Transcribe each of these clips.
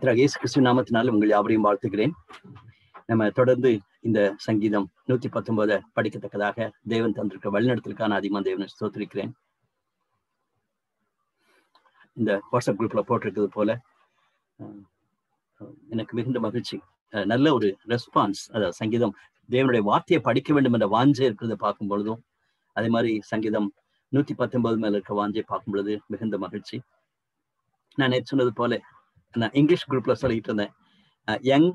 கர்த்தராகிய இயேசு கிறிஸ்துவின் நாமத்தினால உங்கள் யாவரையும் வாழ்த்துகிறேன். நம்ம தொடர்ந்து இந்த சங்கீதம் 119 படிக்கத்தக்கதாக தேவன் தந்திருக்க வழிநடத்தலுக்கான அதிகமாக தேவனை ஸ்தோத்திரிக்கிறேன். இந்த வாட்ஸ்அப் குரூப்ல போட்டிருக்கிறது போல எனக்கு மிகுந்த மகிழ்ச்சி. நல்ல ஒரு ரெஸ்பான்ஸ், அதாவது சங்கீதம் தேவனுடைய வார்த்தையை படிக்க வேண்டும் என்ற வாஞ்சை இருக்கிறத பார்க்கும் பொழுதும், அதே மாதிரி சங்கீதம் 119 மேல இருக்க வாஞ்சை பார்க்கும் பொழுது மிகுந்த மகிழ்ச்சி. நான் நேற்று சொன்னது போல நான் இங்கிலீஷ் குரூப்ல சொல்லிட்டு இருந்தேன். யங்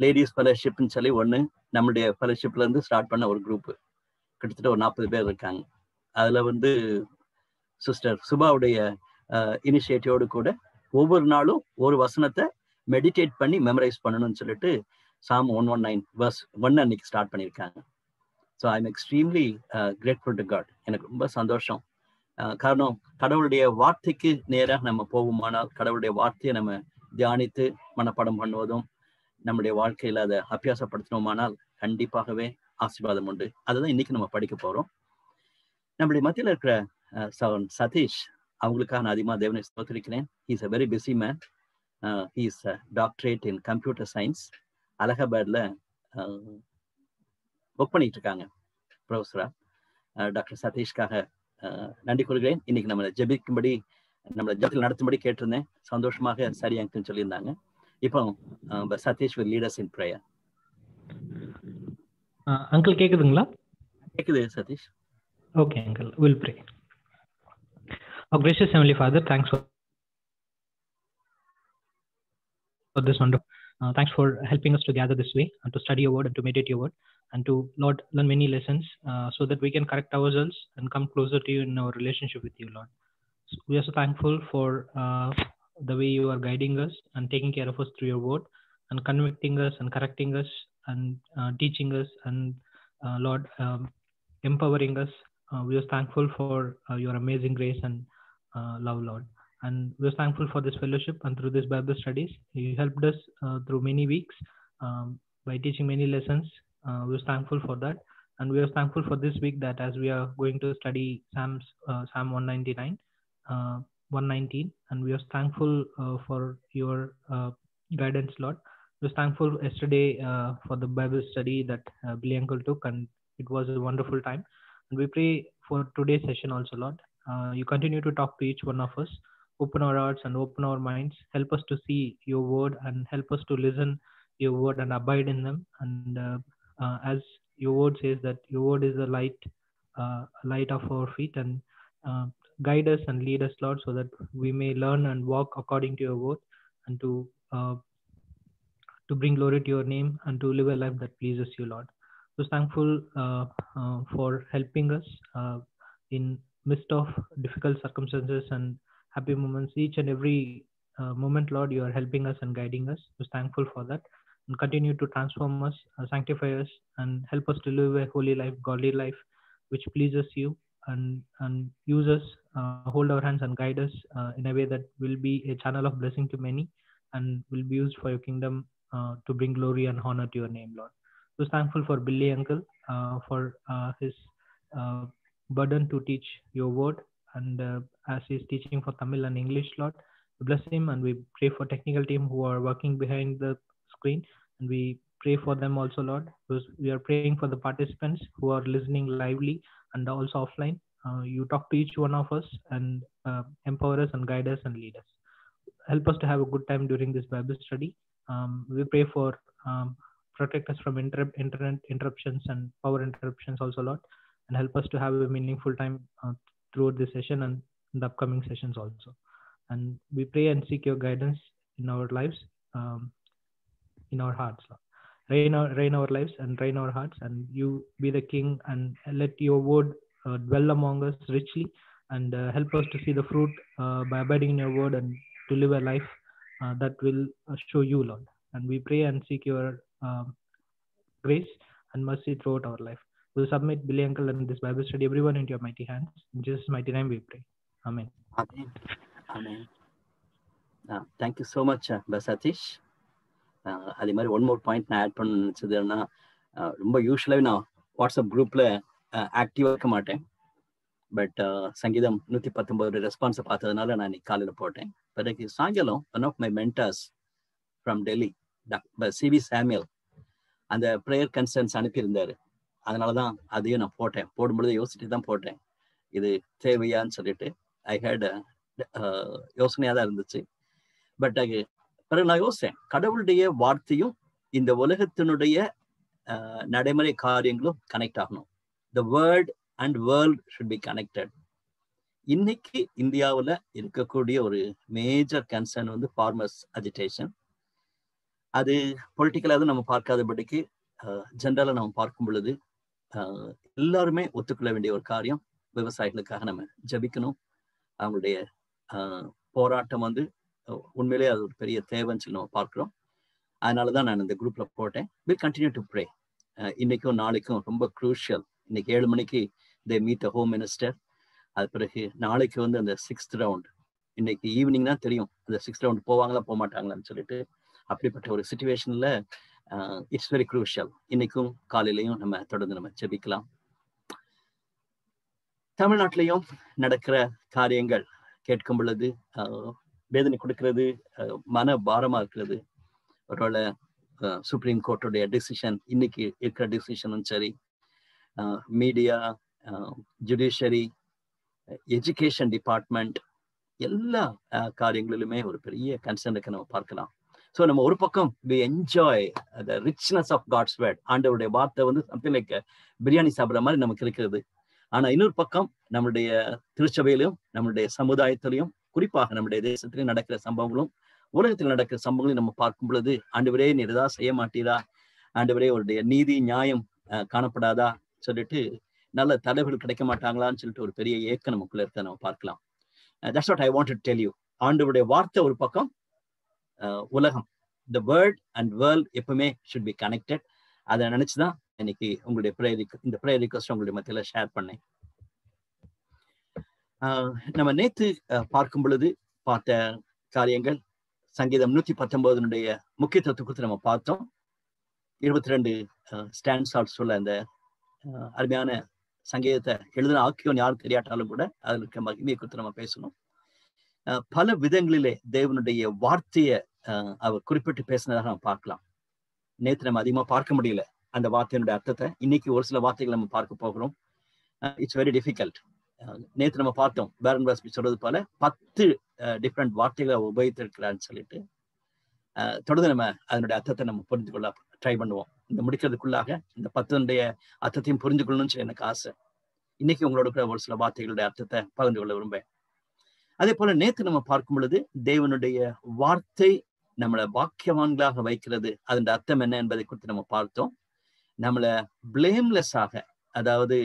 லேடிஸ் ஃபெலோஷிப்னு சொல்லி ஒன்று நம்மளுடைய ஃபெலோஷிப்ல இருந்து ஸ்டார்ட் பண்ண ஒரு குரூப், கிட்டத்தட்ட ஒரு 40 பேர் இருக்காங்க. அதுல சிஸ்டர் சுபாவுடைய இனிஷியேட்டிவோடு கூட ஒவ்வொரு நாளும் ஒரு வசனத்தை மெடிடேட் பண்ணி மெமரைஸ் பண்ணணும்னு சொல்லிட்டு சாம் 119 verse 1 அன்னைக்கு ஸ்டார்ட் பண்ணியிருக்காங்க. So I am extremely grateful to God. எனக்கு ரொம்ப சந்தோஷம். காரணம், கடவுளுடைய வார்த்தைக்கு நேராக நம்ம போகுமானால், கடவுளுடைய வார்த்தையை நம்ம தியானித்து மனப்பாடம் பண்ணுவதும் நம்முடைய வாழ்க்கையில அதை அபியாசப்படுத்தணுமானால் கண்டிப்பாகவே ஆசீர்வாதம் உண்டு. அதுதான் இன்னைக்கு நம்ம படிக்க போறோம். நம்முடைய மத்தியில் இருக்கிற சதீஷ், அவங்களுக்காக நான் அதிகமாக தேவனை ஸ்தோத்திரிக்கிறேன். He is a very busy man. He is doctorate in computer science. அலகாபாத்ல ஒர்க் பண்ணிட்டு இருக்காங்க ப்ரொஃபஸரா. டாக்டர் சதீஷ்காக நன்றி கூறுகிறேன். இன்னைக்கு நம்மளை ஜெபிக்கும்படி, நம்மளை ஜெபத்தில் நடத்தும்படி கேட்டிருந்தேன். சந்தோஷமாக சரி அங்கிள் சொல்லியிருந்தாங்க. இப்போ Satish will lead us in prayer. Uncle கேக்குதுங்களா? கேக்குது Satish. Okay uncle, we'll pray. Our gracious heavenly Father, thanks for this wonderful thanks for helping us to gather this way and to study your word and to meditate your word and to Lord learn many lessons so that we can correct ourselves and come closer to you in our relationship with you, Lord. So we are so thankful for the way you are guiding us and taking care of us through your word and convicting us and correcting us and teaching us and Lord empowering us. We are thankful for your amazing grace and love, Lord. And we are thankful for this fellowship and through this Bible studies. You helped us through many weeks by teaching many lessons. We are thankful for that. And we are thankful for this week that as we are going to study Psalm 199, 119, and we are thankful for your guidance, Lord. We are thankful yesterday for the Bible study that Billy Uncle took, and it was a wonderful time. And we pray for today's session also, Lord. You continue to talk to each one of us. Open our hearts and open our minds. Help us to see your word and help us to listen your word and abide in them. And as your word says that your word is a light of our feet, and guide us and lead us, Lord, so that we may learn and walk according to your word and to bring glory to your name and to live a life that pleases you, Lord. So thankful for helping us in midst of difficult circumstances and happy moments. Each and every moment, Lord, you are helping us and guiding us. So thankful for that, and continue to transform us, sanctify us, and help us to live a holy life, godly life, which pleases you, and use us, hold our hands and guide us in a way that will be a channel of blessing to many and will be used for your kingdom to bring glory and honor to your name, Lord. So thankful for Billy Uncle for his burden to teach your word, and as he is teaching for Tamil and English, Lord, bless him. And we pray for technical team who are working behind the screen, and we pray for them also, Lord, because we are praying for the participants who are listening lively and also offline. You talk to each one of us and empower us and guide us and lead us. Help us to have a good time during this Bible study. We pray for protect us from internet interruptions and power interruptions also, Lord, and help us to have a meaningful time throughout this session and the upcoming sessions also. And we pray and seek your guidance in our lives, in our hearts, Lord. Reign our lives and reign our hearts, and you be the King, and let your word dwell among us richly, and help us to see the fruit by abiding in your word and to live a life that will show you, Lord. And we pray and seek your grace and mercy throughout our life. We'll submit Billy Uncle and this Bible study, everyone, into your mighty hands. In Jesus' mighty name we pray. Amen. Amen. Amen. Thank you so much, Satish. அதே மாதிரி one more point நான் add பண்ண நினச்சதுன்னா, ரொம்ப யூஸ்வலாகவே நான் WhatsApp குரூப்பில் ஆக்டிவாக இருக்க மாட்டேன். பட் சங்கீதம் 119 ரெஸ்பான்ஸை பார்த்ததுனால நான் இன்னைக்கு காலையில் போட்டேன். பிறகு சாயங்காலம் one of my mentors from Delhi, C V Samuel அந்த ப்ரேயர் கன்சர்ன்ஸ் அனுப்பியிருந்தாரு. அதனாலதான் அதையும் நான் போட்டேன். போடும்பொழுது யோசிச்சுட்டு தான் போட்டேன், இது தேவையான்னு சொல்லிட்டு. ஐ ஹேட் யோசனையா தான் இருந்துச்சு. பட் பிறகு நான் யோசிச்சேன், கடவுளுடைய வார்த்தையும் இந்த உலகத்தினுடைய நடைமுறை காரியங்களும் கனெக்ட் ஆகணும். The word and world should be connected. இன்னைக்கு இந்தியாவில் இருக்கக்கூடிய ஒரு மேஜர் கன்சர்ன் வந்து ஃபார்மர்ஸ் அஜிடேஷன். அது பொலிட்டிக்கலாக நம்ம பார்க்காதபடிக்கு ஜென்ரலாக நம்ம பார்க்கும் பொழுது எல்லாருமே ஒத்துக்கொள்ள வேண்டிய ஒரு காரியம், விவசாயிகளுக்காக நம்ம ஜபிக்கணும். அவங்களுடைய போராட்டம் வந்து உண்மையிலேயே அது ஒரு பெரிய தேவைன்னு சொல்லி நம்ம பார்க்குறோம். அதனால தான் நான் இந்த குரூப்ல போட்டேன். Will continue to pray. இன்னைக்கும் நாளைக்கும் ரொம்ப க்ரூஷியல். இன்னைக்கு 7 மணிக்கு தே மீட் த ஹோம் மினிஸ்டர். அது பிறகு நாளைக்கு வந்து அந்த 6th ரவுண்ட். இன்னைக்கு ஈவினிங் தான் தெரியும் அந்த 6th ரவுண்ட் போவாங்களா போக மாட்டாங்களான்னு சொல்லிட்டு. அப்படிப்பட்ட ஒரு சிச்சுவேஷன்ல இட்ஸ் வெரி க்ரூஷியல். இன்னைக்கும் காலையிலையும் நம்ம தொடர்ந்து நம்ம ஜெபிக்கலாம். தமிழ்நாட்டிலையும் நடக்கிற காரியங்கள் கேட்கும் பொழுது வேதனை கொடுக்கிறது, மன பாரமா இருக்கிறது. ஒருவேளை சுப்ரீம் கோர்ட்டுடைய டிசிஷன், இன்னைக்கு இருக்கிற டிசிஷனும் சரி, மீடியா, ஜுடிஷியரி, எஜுகேஷன் டிபார்ட்மெண்ட், எல்லா காரியங்களிலுமே ஒரு பெரிய கன்சர்னுக்கு நம்ம பார்க்கலாம். ஸோ நம்ம ஒரு பக்கம் we enjoy the richness of God's word. ஆண்டவருடைய வார்த்தை வந்து சம்திங் லைக் பிரியாணி சாப்பிட்ற மாதிரி நமக்கு இருக்கிறது. ஆனா இன்னொரு பக்கம் நம்மளுடைய திருச்சபையிலும் நம்மளுடைய சமுதாயத்திலையும் குறிப்பாக நம்முடைய தேசத்திலையும் நடக்கிற சம்பவங்களும் உலகத்தில் நடக்கிற சம்பவங்களையும் நம்ம பார்க்கும் பொழுது, ஆண்டவரே நீர் ஏதாவது செய்ய மாட்டீரா, ஆண்டவரே அவருடைய நீதி நியாயம் காணப்படாதா சொல்லிட்டு நல்ல தலைவர்கள் கிடைக்க மாட்டாங்களான்னு சொல்லிட்டு ஒரு பெரிய ஏக்கம் நமக்குள்ள இருக்க நம்ம பார்க்கலாம். That's what I want to tell you. ஆண்டவருடைய வார்த்தை ஒரு பக்கம், உலகம், த வேர்ட் அண்ட் வேர்ல்ட் எப்பவுமே ஷுட் பி கனெக்டட். அதை நினைச்சுதான் இன்னைக்கு உங்களுடைய இந்த ப்ரேயர் ரிக்வெஸ்ட் உங்களுடைய மத்தியில ஷேர் பண்ணேன். நம்ம நேத்து பார்க்கும் பொழுது பார்த்த காரியங்கள், சங்கீதம் 119 முக்கியத்துவத்தை குறித்து நம்ம பார்த்தோம். 22 ஸ்டாண்ட்ஸ் சொல்ல அந்த அருமையான சங்கீதத்தை எழுதின ஆக்கியோன் யாரும் தெரியாட்டாலும் கூட அதில் இருக்க மகிமையை குறித்து நம்ம பேசணும். பல விதங்களிலே தேவனுடைய வார்த்தையை அவர் குறிப்பிட்டு பேசினதாக நம்ம பார்க்கலாம். நேற்று நம்ம அதிகமா பார்க்க முடியல அந்த வார்த்தையினுடைய அர்த்தத்தை. இன்னைக்கு ஒரு சில வார்த்தைகள் நம்ம பார்க்க போகிறோம். It's very difficult. நேற்று நம்ம பார்த்தோம், பேரன் பாஸ்பி சொல்றது போல 10 டிஃப்ரெண்ட் வார்த்தைகளை உபயோகித்திருக்கிறான்னு சொல்லிட்டு தொடர்ந்து நம்ம அதனுடைய அர்த்தத்தை நம்ம புரிந்து கொள்ள ட்ரை பண்ணுவோம். இந்த முடிக்கிறதுக்குள்ளாக இந்த 10 அர்த்தத்தையும் புரிஞ்சு கொள்ளணும்னு சொல்லி எனக்கு ஆசை. இன்னைக்கு உங்களோட இருக்கிற ஒரு சில வார்த்தைகளுடைய அர்த்தத்தை பகிர்ந்து கொள்ள விரும்பேன். அதே போல நேற்று நம்ம பார்க்கும் பொழுது தேவனுடைய வார்த்தை நம்மளை வாக்கியவான்களாக வைக்கிறது, அதன் அர்த்தம் என்ன என்பதை குறித்து நம்ம பார்த்தோம். நம்மளை பிளேம்லெஸ்ஸாக, அதாவது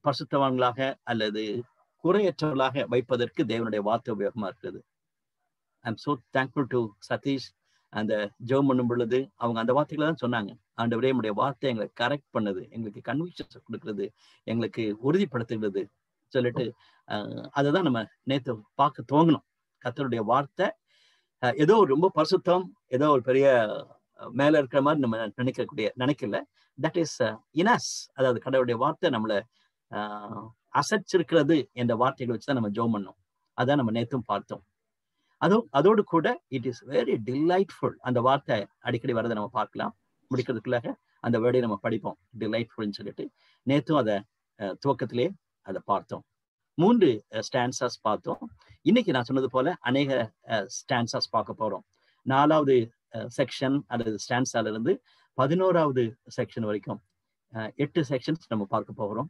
பரிசுத்தவான்களாக அல்லது குறையற்றவர்களாக வைப்பதற்கு தேவனுடைய வார்த்தை உபயோகமா இருக்கிறது. I am so thankful to Satish. அந்த ஜெபம் பண்ணும் பொழுது அவங்க அந்த வார்த்தைகளை தான் சொன்னாங்க. ஆண்டவரே நம்முடைய வார்த்தை எங்களை கரெக்ட் பண்ணுது, எங்களுக்கு கன்விக்ஷன்ஸ் கொடுக்கிறது, எங்களுக்கு உறுதிப்படுத்துகிறது சொல்லிட்டு அதை தான் நம்ம நேற்று பார்க்க துவங்கணும். கர்த்தருடைய வார்த்தை ஏதோ ரொம்ப பரிசுத்தம், ஏதோ ஒரு பெரிய மேல இருக்கிற மாதிரி நம்ம நினைக்கல. தட் இஸ் இனஸ். அதாவது கடவுளுடைய வார்த்தை நம்மளை அசைச்சிருக்கிறது என்ற வார்த்தைகளை வச்சுதான் நம்ம ஜெபம் பண்ணோம். அதான் நம்ம நேற்றும் பார்த்தோம். அதோடு கூட இட் இஸ் வெரி டிலைட்ஃபுல். அந்த வார்த்தை அடிக்கடி வரதை நம்ம பார்க்கலாம். முடிக்கிறதுக்குள்ளாக அந்த வேர்டை நம்ம படிப்போம், டிலைட்ஃபுல்னு சொல்லிட்டு. நேற்றும் அதை துவக்கத்திலே அதை பார்த்தோம். 3 ஸ்டான்சஸ் பார்த்தோம். இன்னைக்கு நான் சொன்னது போல அநேக ஸ்டான்சஸ் பார்க்க போறோம். 4வது செக்ஷன் அல்லது ஸ்டான்ஸால இருந்து 11வது செக்ஷன் வரைக்கும் 8 செக்ஷன்ஸ் நம்ம பார்க்க போகிறோம்.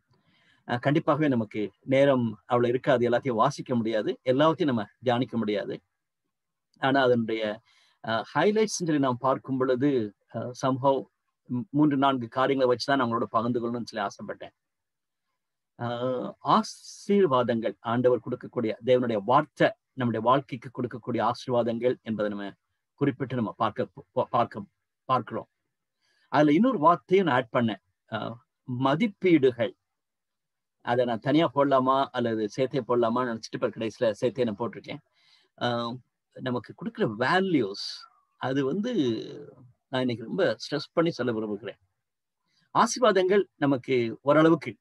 கண்டிப்பாகவே நமக்கு நேரம் அவ்வளவு இருக்காது, எல்லாத்தையும் வாசிக்க முடியாது, எல்லாத்தையும் நம்ம தியானிக்க முடியாது. ஆனா அதனுடைய ஹைலைட்ஸ் சொல்லி நாம் பார்க்கும் பொழுது சம்ஹவ் 3-4 காரியங்களை வச்சுதான் நம்மளோட பகிர்ந்து கொள்ளணும்னு சொல்லி ஆசைப்பட்டேன். ஆசீர்வாதங்கள், ஆண்டவர் கொடுக்கக்கூடிய தேவனுடைய வார்த்தை நம்முடைய வாழ்க்கைக்கு கொடுக்கக்கூடிய ஆசீர்வாதங்கள் என்பதை நம்ம குறிப்பிட்டு நம்ம பார்க்கிறோம். அதுல இன்னொரு வார்த்தையும் நான் ஆட் பண்ணேன், மதிப்பீடுகள். அதை நான் தனியா போடலாமா அல்லது சேர்த்தே போடலாமான்னு நினைச்சிட்டு இப்போ கடைசியில சேர்த்தே நான் போட்டிருக்கேன். நமக்கு கொடுக்குற வேல்யூஸ், அது வந்து நான் இன்னைக்கு ரொம்ப ஸ்ட்ரெஸ் பண்ணி சொல்ல விரும்புகிறேன். ஆசீர்வாதங்கள் நமக்கு ஓரளவுக்கு,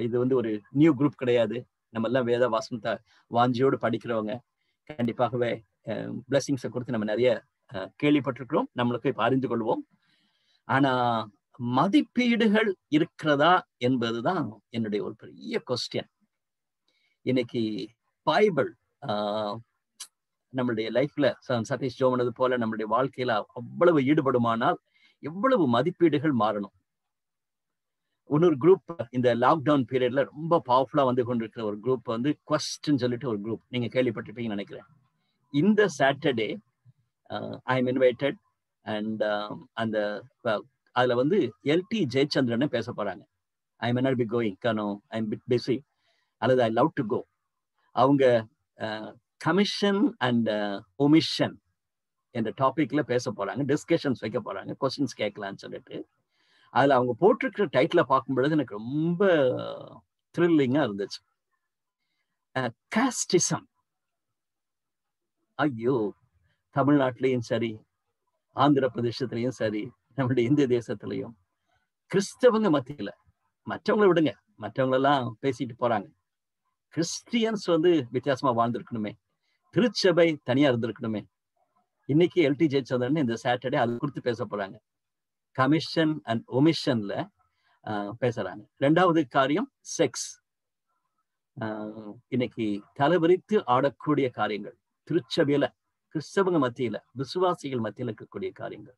இது வந்து ஒரு நியூ குரூப் கிடையாது. நம்ம எல்லாம் வேத வாசனத்தை வாஞ்சியோடு படிக்கிறவங்க. கண்டிப்பாகவே பிளெஸிங்ஸை குறித்து நம்ம நிறைய கேள்விப்பட்டிருக்கிறோம், நம்மளுக்கு இப்ப அறிந்து கொள்வோம். ஆனா மதிப்பீடுகள் இருக்கிறதா என்பதுதான் என்னுடைய ஒரு பெரிய கொஸ்டின். இன்னைக்கு பைபிள் நம்மளுடைய லைஃப்ல சதீஷ் ஜோமனது போல நம்மளுடைய வாழ்க்கையில அவ்வளவு ஈடுபடுமானால் எவ்வளவு மதிப்பீடுகள் மாறணும். இன்னொரு குரூப் இந்த லாக்டவுன் பீரியட்ல ரொம்ப பவர்ஃபுல்லா வந்து கொண்டிருக்கிற ஒரு குரூப் வந்து குவெஸ்ட்னு சொல்லிட்டு ஒரு குரூப், நீங்க கேள்விப்பட்டிருப்பீங்கன்னு நினைக்கிறேன். இந்த Saturday I am invited and அந்த அதுல வந்து எல்டி ஜெயச்சந்திரன் பேச போறாங்க. I may not be going, I am bit busy, அல்லது ஐ லவ் டு கோ. அவங்க கமிஷன் அண்ட் ஒமிஷன் என்ற டாபிக்ல பேச போறாங்க, டிஸ்கஷன்ஸ் வைக்க போறாங்க, கொஸ்டின்ஸ் கேட்கலான்னு சொல்லிட்டு. அதுல அவங்க போட்டிருக்கிற டைட்டில பார்க்கும் பொழுது எனக்கு ரொம்ப த்ரில்லிங்கா இருந்துச்சு. காஸ்டிசம். ஐயோ, தமிழ்நாட்டிலையும் சரி, ஆந்திர பிரதேசத்திலையும் சரி, நம்மளுடைய இந்திய தேசத்திலையும் கிறிஸ்தவங்க மத்தியில, மற்றவங்களை விடுங்க, மற்றவங்களெல்லாம் பேசிட்டு போறாங்க, கிறிஸ்டியன்ஸ் வந்து வித்தியாசமா வாழ்ந்திருக்கணுமே, திருச்சபை தனியா இருந்திருக்கணுமே. இன்னைக்கு எல்டி ஜெயச்சந்திரன் இந்த சாட்டர்டே அது குறித்து பேச போறாங்க. கமிஷன் அண்ட் ஒமிஷன்ல பேசுறாங்க. ரெண்டாவது காரியம் செக்ஸ். இன்னைக்கு தலைவரித்து ஆடக்கூடிய காரியங்கள், திருச்சபையில கிறிஸ்தவங்க மத்தியில, விசுவாசிகள் மத்தியில இருக்கக்கூடிய காரியங்கள்.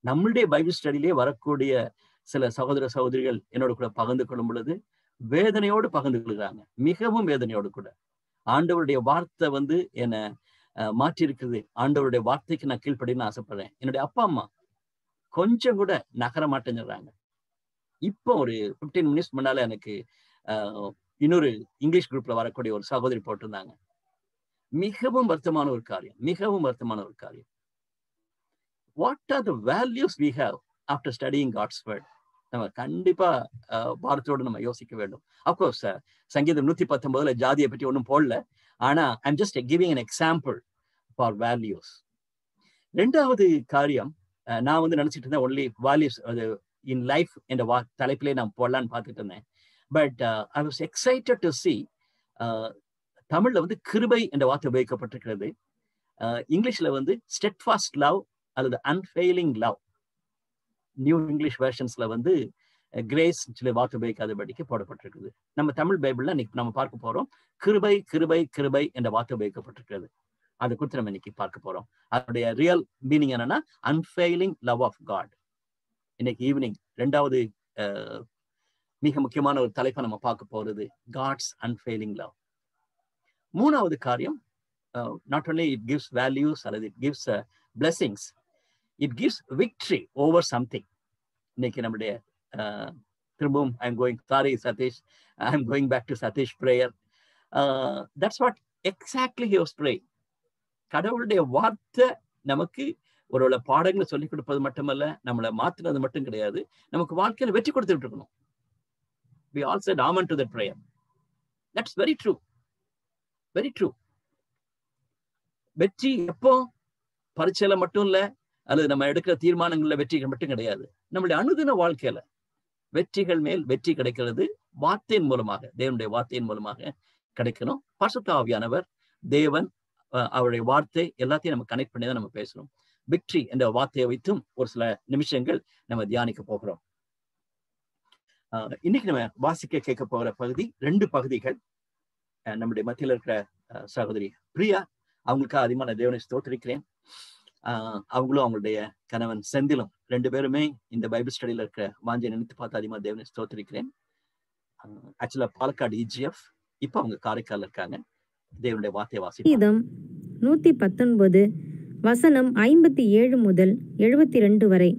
நம்மளுடைய பைபிள் ஸ்டடியிலே வரக்கூடிய சில சகோதர சகோதரிகள் என்னோட கூட பகிர்ந்து கொள்ளும் பொழுது வேதனையோடு பகிர்ந்து கொள்கிறாங்க, மிகவும் வேதனையோடு கூட. ஆண்டவருடைய வார்த்தை வந்து என்னை மாற்றி இருக்குது, ஆண்டவருடைய வார்த்தைக்கு நான் கீழ்ப்படின்னு ஆசைப்படுறேன். என்னுடைய அப்பா அம்மா கொஞ்சம் கூட நகர மாட்டேங்கிறாங்க. இப்போ ஒரு 15 மினிட்ஸ் முன்னால எனக்கு இன்னொரு இங்கிலீஷ் குரூப்ல வரக்கூடிய ஒரு சகோதரி போட்டிருந்தாங்க. மிகவும் வருத்தமான ஒரு காரியம், மிகவும் வருத்தமான ஒரு காரியம். What are the values we have after studying God's word? நம்ம கண்டிப்பா பாரத்தோடு நம்ம யோசிக்க வேண்டும். அப்கோர்ஸ் சங்கீதம் 119 ஜாதியை பற்றி ஒன்றும் போடல, ஆனா I'm just giving an example for values. ரெண்டாவது காரியம், நான் வந்து நினைச்சிட்டு இருந்தேன் ஒன்லி வேல்யூஸ் இன் லைஃப் என்ற தலைப்பிலே நான் போடலான்னு பார்த்துட்டு இருந்தேன். But I was excited to C தமிழ்ல வந்து கிருபை என்ற வார்த்தை உபயோகிக்கப்பட்டிருக்கிறது. இங்கிலீஷ்ல வந்து ஸ்டெட்ஃபாஸ்ட் லவ் அல்லது அன்ஃபெயிலிங் லவ். நியூ இங்கிலீஷ் வெர்ஷன்ஸ்ல வந்து கிரேஸ் சில வார்த்தை உபயோகிக்காதபடிக்கு போடப்பட்டிருக்குது. நம்ம தமிழ் பைபிள்ல இன்னைக்கு நம்ம பார்க்க போறோம் கிருபை கிருபை கிருபை என்ற வார்த்தை உபயோகிக்கப்பட்டிருக்கிறது. அதை குறித்து நம்ம இன்னைக்கு பார்க்க போறோம். அதனுடைய ரியல் மீனிங் என்னன்னா அன்ஃபெயிலிங் லவ் ஆஃப் காட். இன்னைக்கு ஈவினிங் ரெண்டாவது மிக முக்கியமான ஒரு தலைப்பை நம்ம பார்க்க போறது காட்ஸ் அன்ஃபெயிலிங் லவ். மூணாவது காரியம், not only it gives values or it gives blessings, it gives victory over something. இன்னைக்கு நம்முடைய திரும்பவும் I'm going back to Satish prayer. That's what exactly he was praying. கடவுளுடைய வார்த்தை நமக்கு ஒரு பாடங்களை சொல்லிக் கொடுப்பது மட்டுமல்ல, நம்மளை மாற்றினது மட்டும் கிடையாது, நமக்கு வாழ்க்கையில வெற்றி கொடுத்துட்டு இருக்கணும். We all said amen to that prayer. That's very true. Very true. வெற்றி எப்போ? பரீட்சையில மட்டும் இல்ல, அல்லது நம்ம எடுக்கிற தீர்மானங்கள்ல வெற்றிகள் மட்டும் கிடையாது. நம்மளுடைய அனுதின வாழ்க்கையில வெற்றிகள் மேல் வெற்றி கிடைக்கிறது வார்த்தையின் மூலமாக, தேவனுடைய வார்த்தையின் மூலமாக கிடைக்கணும். பரிசுத்த ஆவியானவர், தேவன், அவருடைய வார்த்தை எல்லாத்தையும் நம்ம கனெக்ட் பண்ணி தான் நம்ம பேசுறோம். விக்டரி என்ற வார்த்தையை வைத்தும் ஒரு சில நிமிஷங்கள் நம்ம தியானிக்க போகிறோம். இன்னைக்கு நம்ம வாசிக்க கேட்க போகிற பகுதி 2 பகுதிகள். நம்முடைய மத்தியில் இருக்கிற சகோதரி பிரியா, அவங்களுக்காக அதிகமான தேவனை ஸ்தோத்திரிக்கிறேன். அவங்களும் அவங்களுடைய கணவன் செந்திலும் 2 பேருமே இந்த பைபிள் ஸ்டடியில இருக்கிற வாஞ்சை நினைத்து பார்த்து அதிகமாக தேவனை ஸ்தோத்திரிக்கிறேன். ஆக்சுவலா பாலக்காடு EGF, இப்போ அவங்க காரைக்கால் இருக்காங்க. தேவனுடைய வார்த்தையை வாசிப்போம். 119 வசனம் 57 முதல் 72 வரை.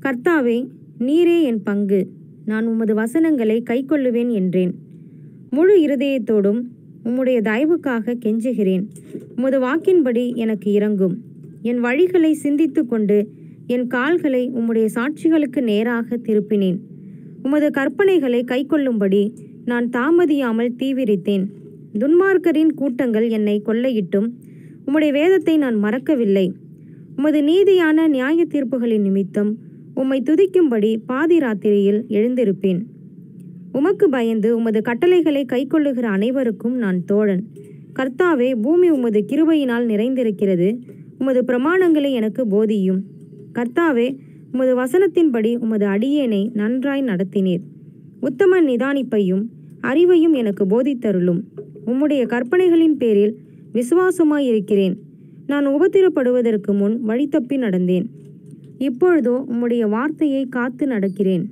கர்த்தாவே, நீரே என் பங்கு, நான் உமது வசனங்களை கைக்கொள்ளுவேன் என்றேன். முழு இருதயத்தோடும் உம்முடைய தயவுக்காக கெஞ்சுகிறேன். உமது வாக்கின்படி எனக்கு இரங்கும். என் வழிகளை சிந்தித்து கொண்டு என் கால்களை உம்முடைய சாட்சிகளுக்கு நேராக திருப்பினேன். உமது கற்பனைகளை கைக்கொள்ளும்படி நான் தாமதியாமல் தீவிரித்தேன். துன்மார்க்கரின் கூட்டங்கள் என்னை கொள்ளையிட்டும் உம்முடைய வேதத்தை நான் மறக்கவில்லை. உமது நீதியான நியாய தீர்ப்புகளின் நிமித்தம் உம்மை துதிக்கும்படி பாதி ராத்திரியில் எழுந்திருப்பேன். உமக்கு பயந்து உமது கட்டளைகளை கைக்கொள்ளுகிற அனைவருக்கும் நான் தோழன். கர்த்தாவே, பூமி உமது கிருபையினால் நிறைந்திருக்கிறது. உமது பிரமாணங்களை எனக்கு போதியும். கர்த்தாவே, உமது வசனத்தின்படி உமது அடியேனை நன்றாய் நடத்தினீர். உத்தம நிதானிப்பையும் அறிவையும் எனக்கு போதித்தருளும். உம்முடைய கற்பனைகளின் பேரில் விசுவாசமாயிருக்கிறேன். நான் உபத்திரப்படுவதற்கு முன் வழி தப்பி நடந்தேன். இப்பொழுதோ உம்முடைய வார்த்தையை காத்து நடக்கிறேன்.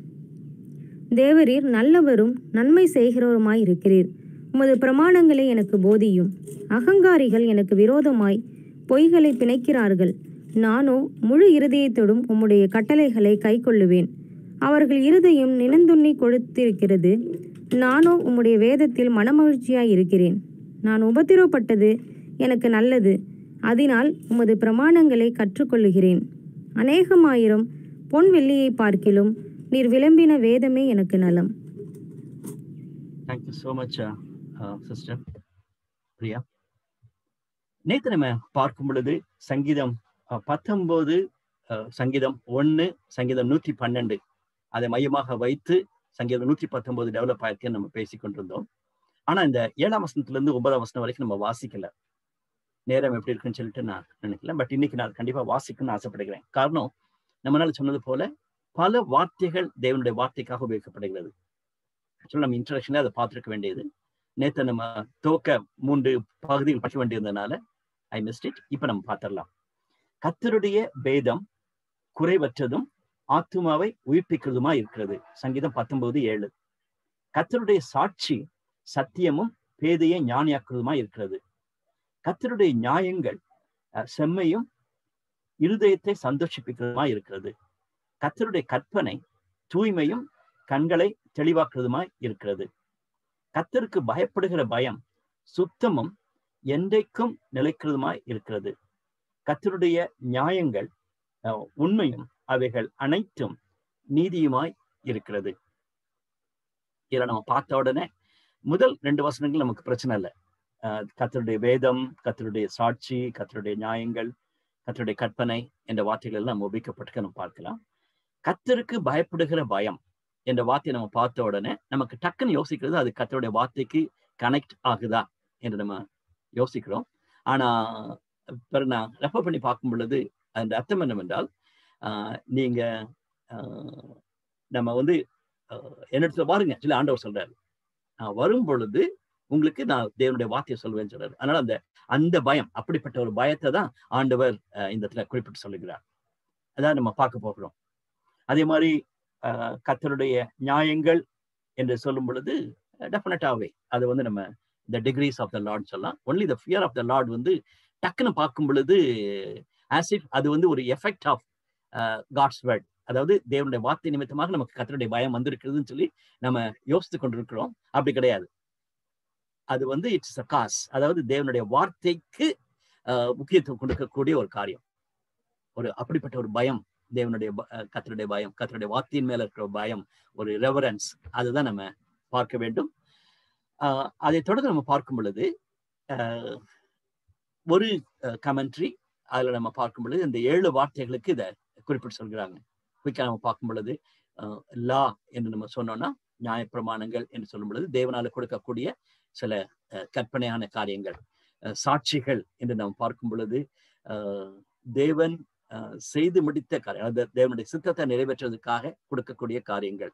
தேவரீர் நல்லவரும் நன்மை செய்கிறவருமாயிருக்கிறீர். உமது பிரமாணங்களை எனக்கு போதியும். அகங்காரிகள் எனக்கு விரோதமாய் பொய்களை பிணைக்கிறார்கள். நானோ முழு இருதயத்தோடும் உம்முடைய கட்டளைகளை கைக்கொள்ளுவேன். அவர்கள் இருதயம் நினந்துண்ணி கொடுத்திருக்கிறது. நானோ உம்முடைய வேதத்தில் மனமகிழ்ச்சியாயிருக்கிறேன். நான் உபத்திரவப்பட்டது எனக்கு நல்லது. அதனால் உமது பிரமாணங்களை கற்றுக்கொள்ளுகிறேன். அநேகமாயிரம் பொன் வெள்ளியை பார்க்கிலும் நீர் விளம்பின வேதமே எனக்கு நலம். Thank you so much sister Priya. நேற்று நம்ம பார்க்கும் பொழுது சங்கீதம் 19, சங்கீதம் 1, சங்கீதம் 112 அதை மையமாக வைத்து சங்கீதம் 119 டெவலப் ஆயிருக்குன்னு நம்ம பேசிக்கொண்டிருந்தோம். ஆனா இந்த 7ஆம் வசனத்திலிருந்து 9ஆம் வசனம் வரைக்கும் நம்ம வாசிக்கல. நேரம் எப்படி இருக்குன்னு சொல்லிட்டு நான் நினைக்கல. பட் இன்னைக்கு நான் கண்டிப்பா வாசிக்கணும்னு ஆசைப்படுகிறேன். காரணம், நம்மளால சொன்னது போல பல வார்த்தைகள் தேவனுடைய வார்த்தைக்காக உபயோகிக்கப்படுகிறது. ஆக்சுவலா நம்ம இன்ட்ரடக்ஷன்ல அதை பார்த்துருக்க வேண்டியது. நேற்று நம்ம துவக்க 3 பகுதிகள் படிக்க வேண்டியிருந்ததுனால ஐ மிஸ்ட் இட். இப்ப நம்ம பார்த்துடலாம். கர்த்தருடைய வேதம் குறைவற்றதும் ஆத்துமாவை உயிர்ப்பிக்கிறதுமா இருக்கிறது. சங்கீதம் 19:7. கர்த்தருடைய சாட்சி சத்தியமும் பேதையை ஞானியாக்குறதுமா இருக்கிறது. கர்த்தருடைய நியாயங்கள் செம்மையும் இருதயத்தை சந்தோஷிப்பிக்கிறதுமா இருக்கிறது. கர்த்தருடைய கற்பனை தூய்மையும் கண்களை தெளிவாக்குறதுமாய் இருக்கிறது. கர்த்தருக்கு பயப்படுகிற பயம் சுத்தமும் என்றைக்கும் நிலைக்கிறதுமாய் இருக்கிறது. கர்த்தருடைய நியாயங்கள் உண்மையும் அவைகள் அனைத்தும் நீதியுமாய் இருக்கிறது. இதை நம்ம பார்த்த உடனே முதல் 2 வசனங்கள் நமக்கு பிரச்சனை இல்லை. கர்த்தருடைய வேதம், கர்த்தருடைய சாட்சி, கர்த்தருடைய நியாயங்கள், கர்த்தருடைய கற்பனை என்ற வார்த்தைகள் எல்லாம் உபயோகிக்கப்பட்டு நம்ம பார்க்கலாம். கர்த்தருக்கு பயப்படுகிற பயம் என்ற வார்த்தையை நம்ம பார்த்த உடனே நமக்கு டக்குன்னு யோசிக்கிறது அது கர்த்தருடைய வார்த்தைக்கு கனெக்ட் ஆகுதா என்று நம்ம யோசிக்கிறோம். ஆனா பிறகு நான் ரெஃபர் பண்ணி பார்க்கும் பொழுது அந்த அர்த்தம் என்னவென்றால், நீங்க நம்ம என்னிடத்துல பாருங்க சொல்லி ஆண்டவர் சொல்றாரு. வரும் பொழுது உங்களுக்கு நான் தேவனுடைய வார்த்தையை சொல்வேன்னு சொல்றாரு. அதனால அந்த பயம், அப்படிப்பட்ட ஒரு பயத்தை தான் ஆண்டவர் இந்த இடத்துல குறிப்பிட்டு சொல்லுகிறார். அதான் நம்ம பார்க்க போகிறோம். அதே மாதிரி கர்த்தருடைய நியாயங்கள் என்று சொல்லும் பொழுது டெஃபினட்டாவே அது நம்ம the degrees of the Lord சொல்லலாம். only the fear of the Lord டக்குன்னு பார்க்கும் பொழுது as if அது ஒரு எஃபெக்ட் ஆஃப் God's word. அதாவது தேவனுடைய வார்த்தை நிமித்தமாக நமக்கு கர்த்தருடைய பயம் வந்திருக்கிறதுன்னு சொல்லி நம்ம யோசித்து கொண்டிருக்கிறோம். அப்படி கிடையாது. அது இட்ஸ் a cause. அதாவது தேவனுடைய வார்த்தைக்கு முக்கியத்துவம் கொடுக்கக்கூடிய ஒரு காரியம். அப்படிப்பட்ட ஒரு பயம், தேவனுடைய கர்த்தருடைய பயம், கர்த்தருடைய வார்த்தையின் மேல இருக்கிற பயம், ஒரு ரெவரன்ஸ், அதுதான் நம்ம பார்க்க வேண்டும். அதை தொடர்ந்து நம்ம பார்க்கும் பொழுது ஒரு கமெண்ட்ரி அதுல நம்ம பார்க்கும் பொழுது இந்த 7 வார்த்தைகளுக்கு இதை குறிப்பிட்டு சொல்கிறாங்க. குயிக்கா நம்ம பார்க்கும் பொழுது லா என்று நம்ம சொன்னோம்னா நியாயப்பிரமாணங்கள் என்று சொல்லும் பொழுது தேவனால கொடுக்கக்கூடிய சில கற்பனையான காரியங்கள். சாட்சிகள் என்று நாம் பார்க்கும் பொழுது தேவன் செய்து முடித்த காரியம், தேவனுடைய சித்தத்தை நிறைவேற்றுவதற்காக கொடுக்கக்கூடிய காரியங்கள்.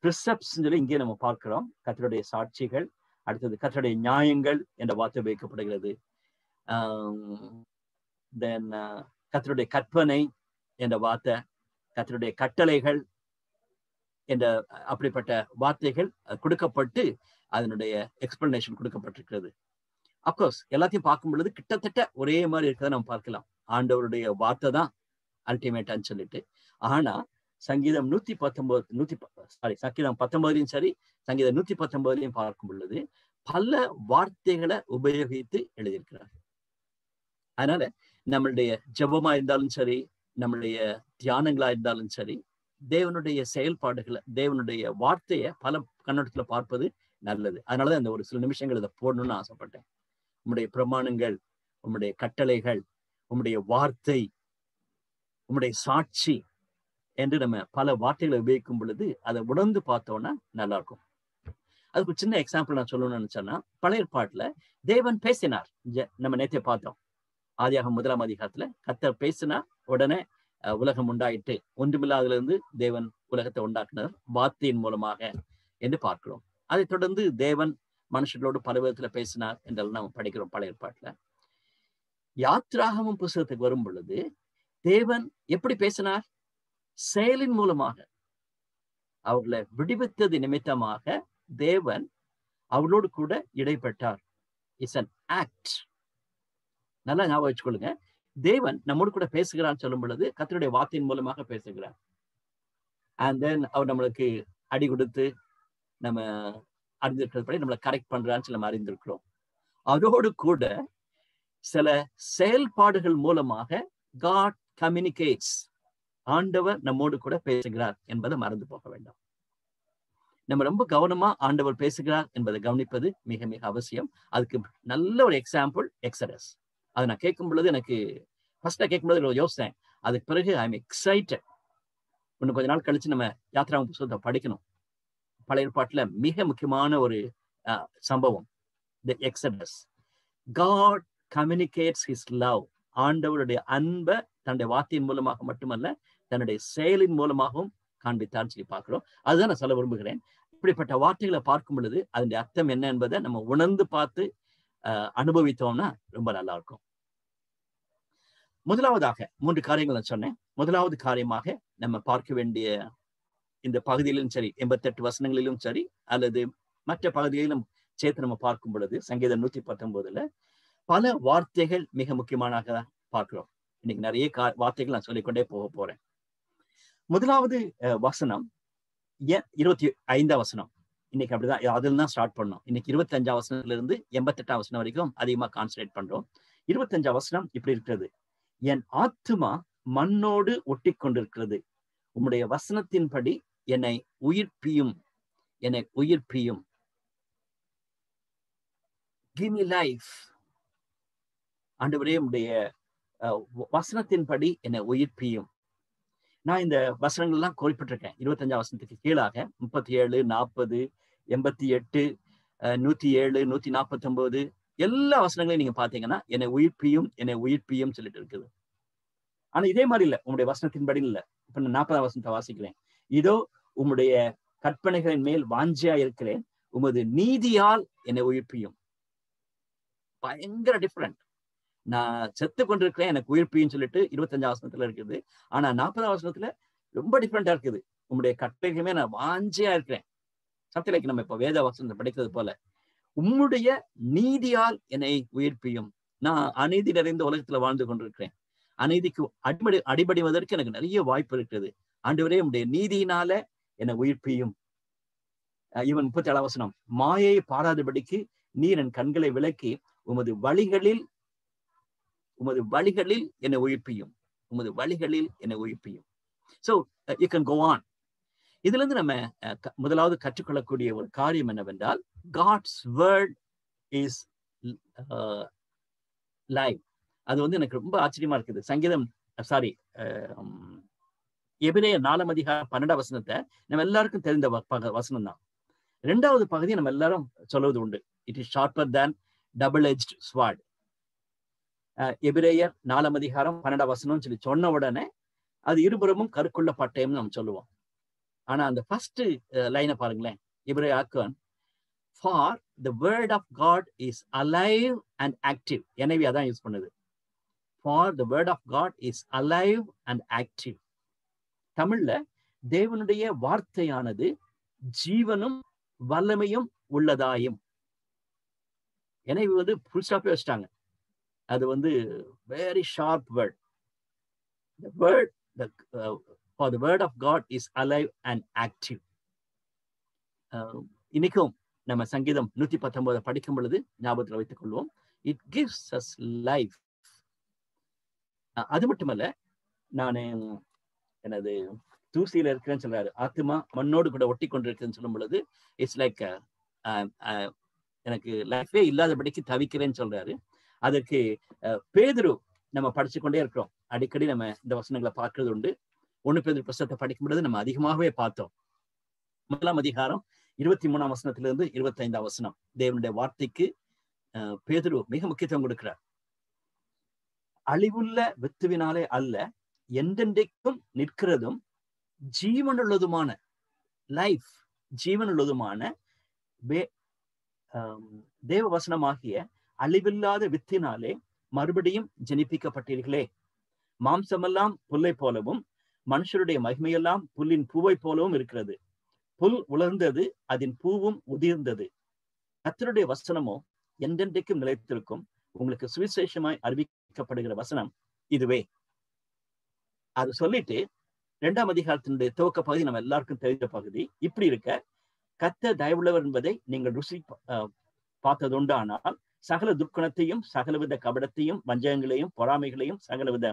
பிரிசெப்ட்ஸ் சொல்லி இங்கே நம்ம பார்க்கிறோம். கர்த்தருடைய சாட்சிகள், அடுத்தது கர்த்தருடைய நியாயங்கள் என்ற வார்த்தை உபயோகிக்கப்படுகிறது. தென் கர்த்தருடைய கற்பனை என்ற வார்த்தை, கர்த்தருடைய கட்டளைகள் என்ற அப்படிப்பட்ட வார்த்தைகள் கொடுக்கப்பட்டு அதனுடைய எக்ஸ்பிளனேஷன் கொடுக்கப்பட்டிருக்கிறது. அப்கோர்ஸ் எல்லாத்தையும் பார்க்கும் பொழுது கிட்டத்தட்ட ஒரே மாதிரி இருக்கிறத நம்ம பார்க்கலாம். ஆண்டவருடைய வார்த்தை தான் அல்டிமேட்டான்னு சொல்லிட்டு. ஆனா சங்கீதம் 119 சங்கீதம் 19 சரி, சங்கீதம் 119 பார்க்கும் பொழுது பல வார்த்தைகளை உபயோகித்து எழுதியிருக்கிறார். அதனால நம்மளுடைய ஜெபமா இருந்தாலும் சரி, நம்மளுடைய தியானங்களா இருந்தாலும் சரி, தேவனுடைய செயல்பாடுகளை, தேவனுடைய வார்த்தையை பல கண்ணோட்டத்துல பார்ப்பது நல்லது. அதனாலதான் இந்த ஒரு சில நிமிஷங்கள் இதை போடணும்னு ஆசைப்பட்டேன். உம்முடைய பிரமாணங்கள், உம்முடைய கட்டளைகள், உம்முடைய வார்த்தை, உம்முடைய சாட்சி என்று நம்ம பல வார்த்தைகளை உபயோகிக்கும் பொழுது அதை உணர்ந்து பார்த்தோம்னா நல்லா இருக்கும். அதுக்கு ஒரு சின்ன எக்ஸாம்பிள் நான் சொல்லணும்னு நினைச்சேன்னா, பழைய ஏற்பாட்டுல தேவன் பேசினார். நம்ம நேற்றே பார்த்தோம். ஆதியாகமம் 1ஆம் அதிகாரத்துல கர்த்தர் பேசினார். உடனே உலகம் உண்டாயிட்டு, ஒன்றுமில்லாததுல இருந்து தேவன் உலகத்தை உண்டாக்குனார் வார்த்தையின் மூலமாக என்று பார்க்கிறோம். அதைத் தொடர்ந்து தேவன் மனுஷர்களோடு பல விதத்துல பேசினார் என்றெல்லாம் நம்ம படிக்கிறோம் பழைய ஏற்பாட்டுல. யாத்ராகமம் புத்தகத்துக்கு வரும் பொழுது தேவன் எப்படி பேசினார்? செயலின் மூலமாக. அவர்களை விடுவித்தது நிமித்தமாக தேவன் அவர்களோடு கூட இடைப்பட்டார். It's an act. நல்லா ஞாபகம் வச்சுக்கொள்ளுங்க. தேவன் நம்மோடு கூட பேசுகிறான்னு சொல்லும் பொழுது கர்த்தருடைய வார்த்தையின் மூலமாக பேசுகிறார். அண்ட் தென் அவர் நம்மளுக்கு அடி கொடுத்து நம்ம அறிந்திருக்கிறபடி நம்மளை கரெக்ட் பண்றான்னு சொல்லி நம்ம அறிந்திருக்கிறோம். அதோடு கூட சில செயல்பாடுகள் மூலமாக காட் கம்யூனிகேட்ஸ். ஆண்டவர் நம்மோடு கூட பேசுகிறார் என்பதை மறந்து போக வேண்டாம். நம்ம ரொம்ப கவனமா ஆண்டவர் பேசுகிறார் என்பதை கவனிப்பது மிக மிக அவசியம். அதுக்கு நல்ல ஒரு எக்ஸாம்பிள் எக்ஸடஸ். அதை நான் கேட்கும் பொழுது எனக்கு ஃபர்ஸ்ட் கேட்கும் பொழுது யோசித்தேன். அதுக்கு பிறகு ஐ எம் எக்ஸைட்டட். இன்னும் கொஞ்ச நாள் கழிச்சு நம்ம யாத்ராகமம் புத்தகத்தை படிக்கணும். பழைய ஏற்பாட்டுல மிக முக்கியமான ஒரு சம்பவம், தி Exodus. God communicates his love. ஆண்டவருடைய அன்பை தன்னுடைய வார்த்தையின் மூலமாக மட்டுமல்ல, தன்னுடைய செயலின் மூலமாகவும் காண்பித்தான்னு சொல்லி பார்க்கிறோம். அதுதான் நான் சொல்ல விரும்புகிறேன். இப்படிப்பட்ட வார்த்தைகளை பார்க்கும் பொழுது அதனுடைய அர்த்தம் என்ன என்பதை நம்ம உணர்ந்து பார்த்து அனுபவித்தோம்னா ரொம்ப நல்லா இருக்கும். முதலாவதாக 3 காரியங்கள் நான் சொன்னேன். முதலாவது காரியமாக நம்ம பார்க்க வேண்டிய இந்த பகுதியிலும் சரி, 88 வசனங்களிலும் சரி, அல்லது மற்ற பகுதிகளிலும் சேர்த்து நம்ம பார்க்கும் பொழுது சங்கீதம் 119 பல வார்த்தைகள் மிக முக்கியமாக பார்க்கிறோம். இன்னைக்கு நிறைய வார்த்தைகள் நான் சொல்லிக்கொண்டே போக போறேன். முதலாவது வசனம் 25ஆம் வசனம். இன்னைக்கு அப்படிதான், அதில் தான் ஸ்டார்ட் பண்ணோம். இன்னைக்கு 25ஆம் வசனத்துல இருந்து 88ஆம் வசனம் வரைக்கும் அதிகமா கான்சன்ட்ரேட் பண்றோம். 25ஆம் வசனம் இப்படி இருக்கிறது: என் ஆத்துமா மண்ணோடு ஒட்டி கொண்டிருக்கிறது, உம்முடைய வசனத்தின்படி என்னை உயிர்ப்பியும், என்னை உயிர்ப்பியும். Give me life. ஆண்டவரே, உம்முடைய வசனத்தின்படி என்னை உயிர்ப்பியும். நான் இந்த வசனங்கள் எல்லாம் குறிப்பிட்டிருக்கேன். 25ஆம் வசனத்துக்கு கீழாக 37, 40, 88, 107, 149 எல்லா வசனங்களையும் நீங்க பாத்தீங்கன்னா என்னை உயிர்ப்பியும், என்னை உயிர்ப்பியும் சொல்லிட்டு இருக்குது. ஆனா இதே மாதிரி இல்ல, உங்களுடைய வசனத்தின்படி இல்ல. இப்ப நான் 40ஆம் வசனத்தை வாசிக்கிறேன். இதோ உம்முடைய கற்பனைகளின் மேல் வாஞ்சியா இருக்கிறேன், உமது நீதியால் என்னை உயிர்ப்பியும். பயங்கர டிஃபரெண்ட். நான் செத்து கொண்டிருக்கிறேன், எனக்கு உயிர்ப்பியும் சொல்லிட்டு 25ஆம் வசனத்துல இருக்குது. ஆனா 40ஆம் வசனத்துல ரொம்ப டிஃபரெண்டா இருக்குது. உங்களுடைய கற்பனைகளுமே நான் வாஞ்சியா இருக்கிறேன். சத்திலைக்கு நம்ம இப்ப வேத வசனத்தை படிக்கிறது போல, உம்முடைய நீதியால் என்னை உயிர்ப்பியும். நான் அநீதி நிறைந்த உலகத்துல வாழ்ந்து கொண்டிருக்கிறேன். அநீதிக்கு அடிபடிவதற்கு எனக்கு நிறைய வாய்ப்பு இருக்குது. ஆண்டவரே, உம்முடைய நீதியினால என்னை உயிர்ப்பியும். இவன் 37ஆம் வசனம்: மாயை பாராதபடிக்கு நீர் என் கண்களை விலக்கி உமது வழிகளில் என்னை உயிர்ப்பியும், உமது வழிகளில் என்னை உயிர்ப்பியும். So you can go on. இதுல இருந்து நம்ம முதலாவது கற்றுக்கொள்ளக்கூடிய ஒரு காரியம் என்னவென்றால், God's word is live. அது வந்து எனக்கு ரொம்ப ஆச்சரியமா இருக்குது. சங்கீதம் எபிரேயர் 4ஆம் அதிகாரம் 12ஆம் வசனத்தை நம்ம எல்லாருக்கும் தெரிந்த வசனம் தான். 2வது பகுதியை நம்ம எல்லாரும் சொல்வது உண்டு. It is sharper than double edged sword. எபிரேயர் 4ஆம் அதிகாரம் 12ஆம் வசனம் சொல்லி சொன்ன உடனே அது இருபுறமும் கருக்குள்ள பட்டயம்னு நம்ம சொல்லுவோம். ஆனா அந்த ஃபர்ஸ்ட் லைனை பாருங்களேன். எபிரேயர் for the word of God is alive and active. எனவே அதான் யூஸ் பண்ணுது. For the word of God is alive and active. தமிழ்ல தேவனுடைய வார்த்தையானது ஜீவனும் வல்லமையும் உள்ளதாயும். எனவே வந்து ஃபுல் ஸ்டாப்பே வச்சுட்டாங்க. அது வந்து very sharp word. The word, for the word of God is alive and active. இன்னைக்கும் நம்ம சங்கீதம் 119 படிக்கும் பொழுது ஞாபகத்தில் வைத்துக் கொள்வோம். It gives us life. அது மட்டுமல்ல, நான் எனது தூசியில இருக்கிறேன்னு சொல்றாரு, ஆத்மா மண்ணோடு கூட ஒட்டி கொண்டிருக்குன்னு சொல்லும் பொழுது இட்ஸ் லைக் எனக்கு லைஃபே இல்லாதபடிக்கு தவிக்கிறேன்னு சொல்றாரு. அதற்கு பேதுரு நம்ம படிச்சு கொண்டே இருக்கிறோம். அடிக்கடி நம்ம இந்த வசனங்களை பார்க்கறது உண்டு. 1 பேதுரு புத்தகத்தை படிக்கும் பொழுது நம்ம அதிகமாகவே பார்த்தோம். 1ஆம் அதிகாரம் 23ஆம் வசனத்திலிருந்து 25ஆம் வசனம் தேவனுடைய வார்த்தைக்கு பேதுரு மிக முக்கியத்துவம் கொடுக்கிறார். அழிவுள்ள வித்துவினாலே அல்ல, என்றென்றைக்கும் நிற்கிறதும் ஜீவனுள்ளதுமான லைஃப், ஜீவனுள்ளதுமான தேவ வசனமாகிய அழிவில்லாத வித்தினாலே மறுபடியும் ஜனிப்பிக்கப்பட்டீர்களே. மாம்சமெல்லாம் புல்லை போலவும் மனுஷருடைய மகிமையெல்லாம் புல்லின் பூவை போலவும் இருக்கிறது. புல் உலர்ந்தது, அதன் பூவும் உதிர்ந்தது. கர்த்தருடைய வசனமோ என்றென்றைக்கும் நிலைத்திருக்கும். உங்களுக்கு சுவிசேஷமாய் அறிவிக்கப்படுகிற வசனம் இதுவே. அது சொல்லிட்டு 2ஆம் அதிகாரத்தினுடைய துவக்க பகுதி நம்ம எல்லாருக்கும் தெரிந்த பகுதி. இப்படி இருக்க கர்த்தர் தயவுள்ளவர் என்பதை நீங்கள் ருசி பார்த்ததுண்டானால் சகல துர்க்குணத்தையும் சகலவித கபடத்தையும் வஞ்சகங்களையும் பொறாமைகளையும் சகலவித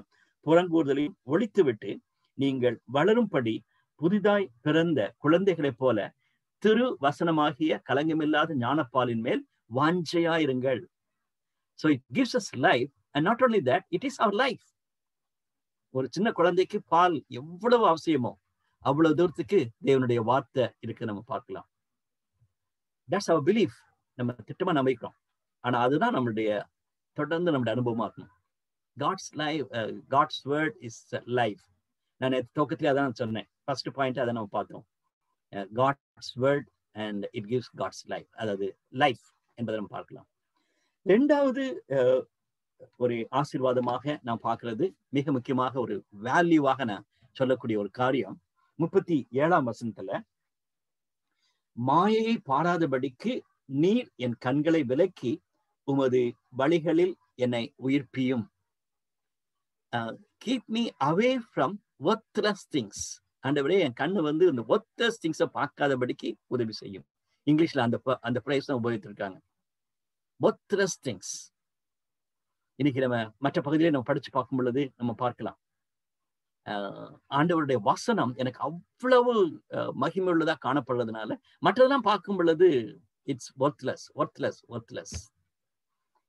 புறங்கூறுதலையும் ஒழித்துவிட்டு நீங்கள் வளரும்படி புதிதாய் பிறந்த குழந்தைகளைப் போல திரு வசனமாகிய கலங்கமில்லாத ஞானப்பாலின் மேல் வாஞ்சையாயிருங்கள். So it gives us life, and not only that, it is our life. ஒரு சின்ன குழந்தைக்கு பால் எவ்வளவு அவசியமோ அவ்வளவு தூரத்துக்கு தேவனுடைய வார்த்தை இருக்கு நம்ம பார்க்கலாம். That's our belief. நம்ம திட்டமா நம்பிக்கிறோம். ஆனா அதுதான் நம்மளுடைய தொடர்ந்து நம்முடைய அனுபவமா இருக்கணும். God's life, God's word is life. நான் துவக்கத்திலே அதான் சொன்னேன். ஃபர்ஸ்ட் பாயிண்ட் அதை நம்ம பார்த்தோம். God's word and it gives God's life. அதாவது லைஃப் என்பதை நம்ம பார்க்கலாம். ரெண்டாவது ஒரு ஆசீர்வாதமாக நாம் பார்க்கிறது, மிக முக்கியமாக ஒரு வேல்யூவாக நான் சொல்லக்கூடிய ஒரு காரியம் 37ஆம் வசனத்துல, மாயையை பாராதபடிக்கு நீர் என் கண்களை விலக்கி உமது வழிகளில் என்னை உயிர்ப்பியும். Keep me away from worthless things. ஆண்டவரே, என் கண்ணு வந்து இந்த worthless things பார்க்காதபடிக்கு உதவி செய்யும். இங்கிலீஷ்ல அந்த பிரைஸ் தான் உபயோகித்திருக்காங்க, worthless things. இன்னைக்கு நம்ம மற்ற பகுதியில நம்ம படிச்சு பார்க்கும் பொழுது நம்ம பார்க்கலாம், ஆண்டவருடைய வசனம் எனக்கு அவ்வளவு மகிமை உள்ளதா காணப்படுறதுனால மற்றதெல்லாம் பார்க்கும் பொழுது இட்ஸ் ஒர்த்லெஸ்.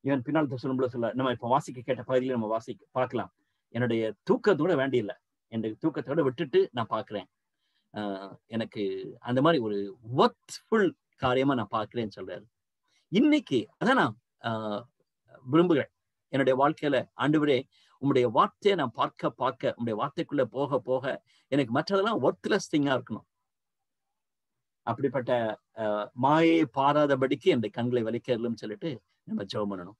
இவன் பின்னால் சொல்லும் பொழுது சொல்ல, நம்ம இப்ப வாசிக்க கேட்ட பகுதியில நம்ம பார்க்கலாம், என்னுடைய தூக்கத்தோட வேண்டியில்லை, என்னுடைய தூக்கத்தோட விட்டுட்டு நான் பார்க்கிறேன், எனக்கு அந்த மாதிரி ஒரு ஒர்த்ஃபுல் காரியமா நான் பார்க்கிறேன்னு சொல்றாரு. இன்னைக்கு அதான் நான் விரும்புகிறேன் என்னுடைய வாழ்க்கையில. ஆண்டவரே, உங்களுடைய வார்த்தையை நான் பார்க்க உங்களுடைய வார்த்தைக்குள்ள போக போக எனக்கு மற்றதெல்லாம் ஒர்த்லெஸ் திங்கா இருக்கணும். அப்படிப்பட்ட மாயை பாராதபடிக்கு என்னுடைய கண்களை வலிக்கலும் சொல்லிட்டு நம்ம ஜெபம் பண்ணணும்.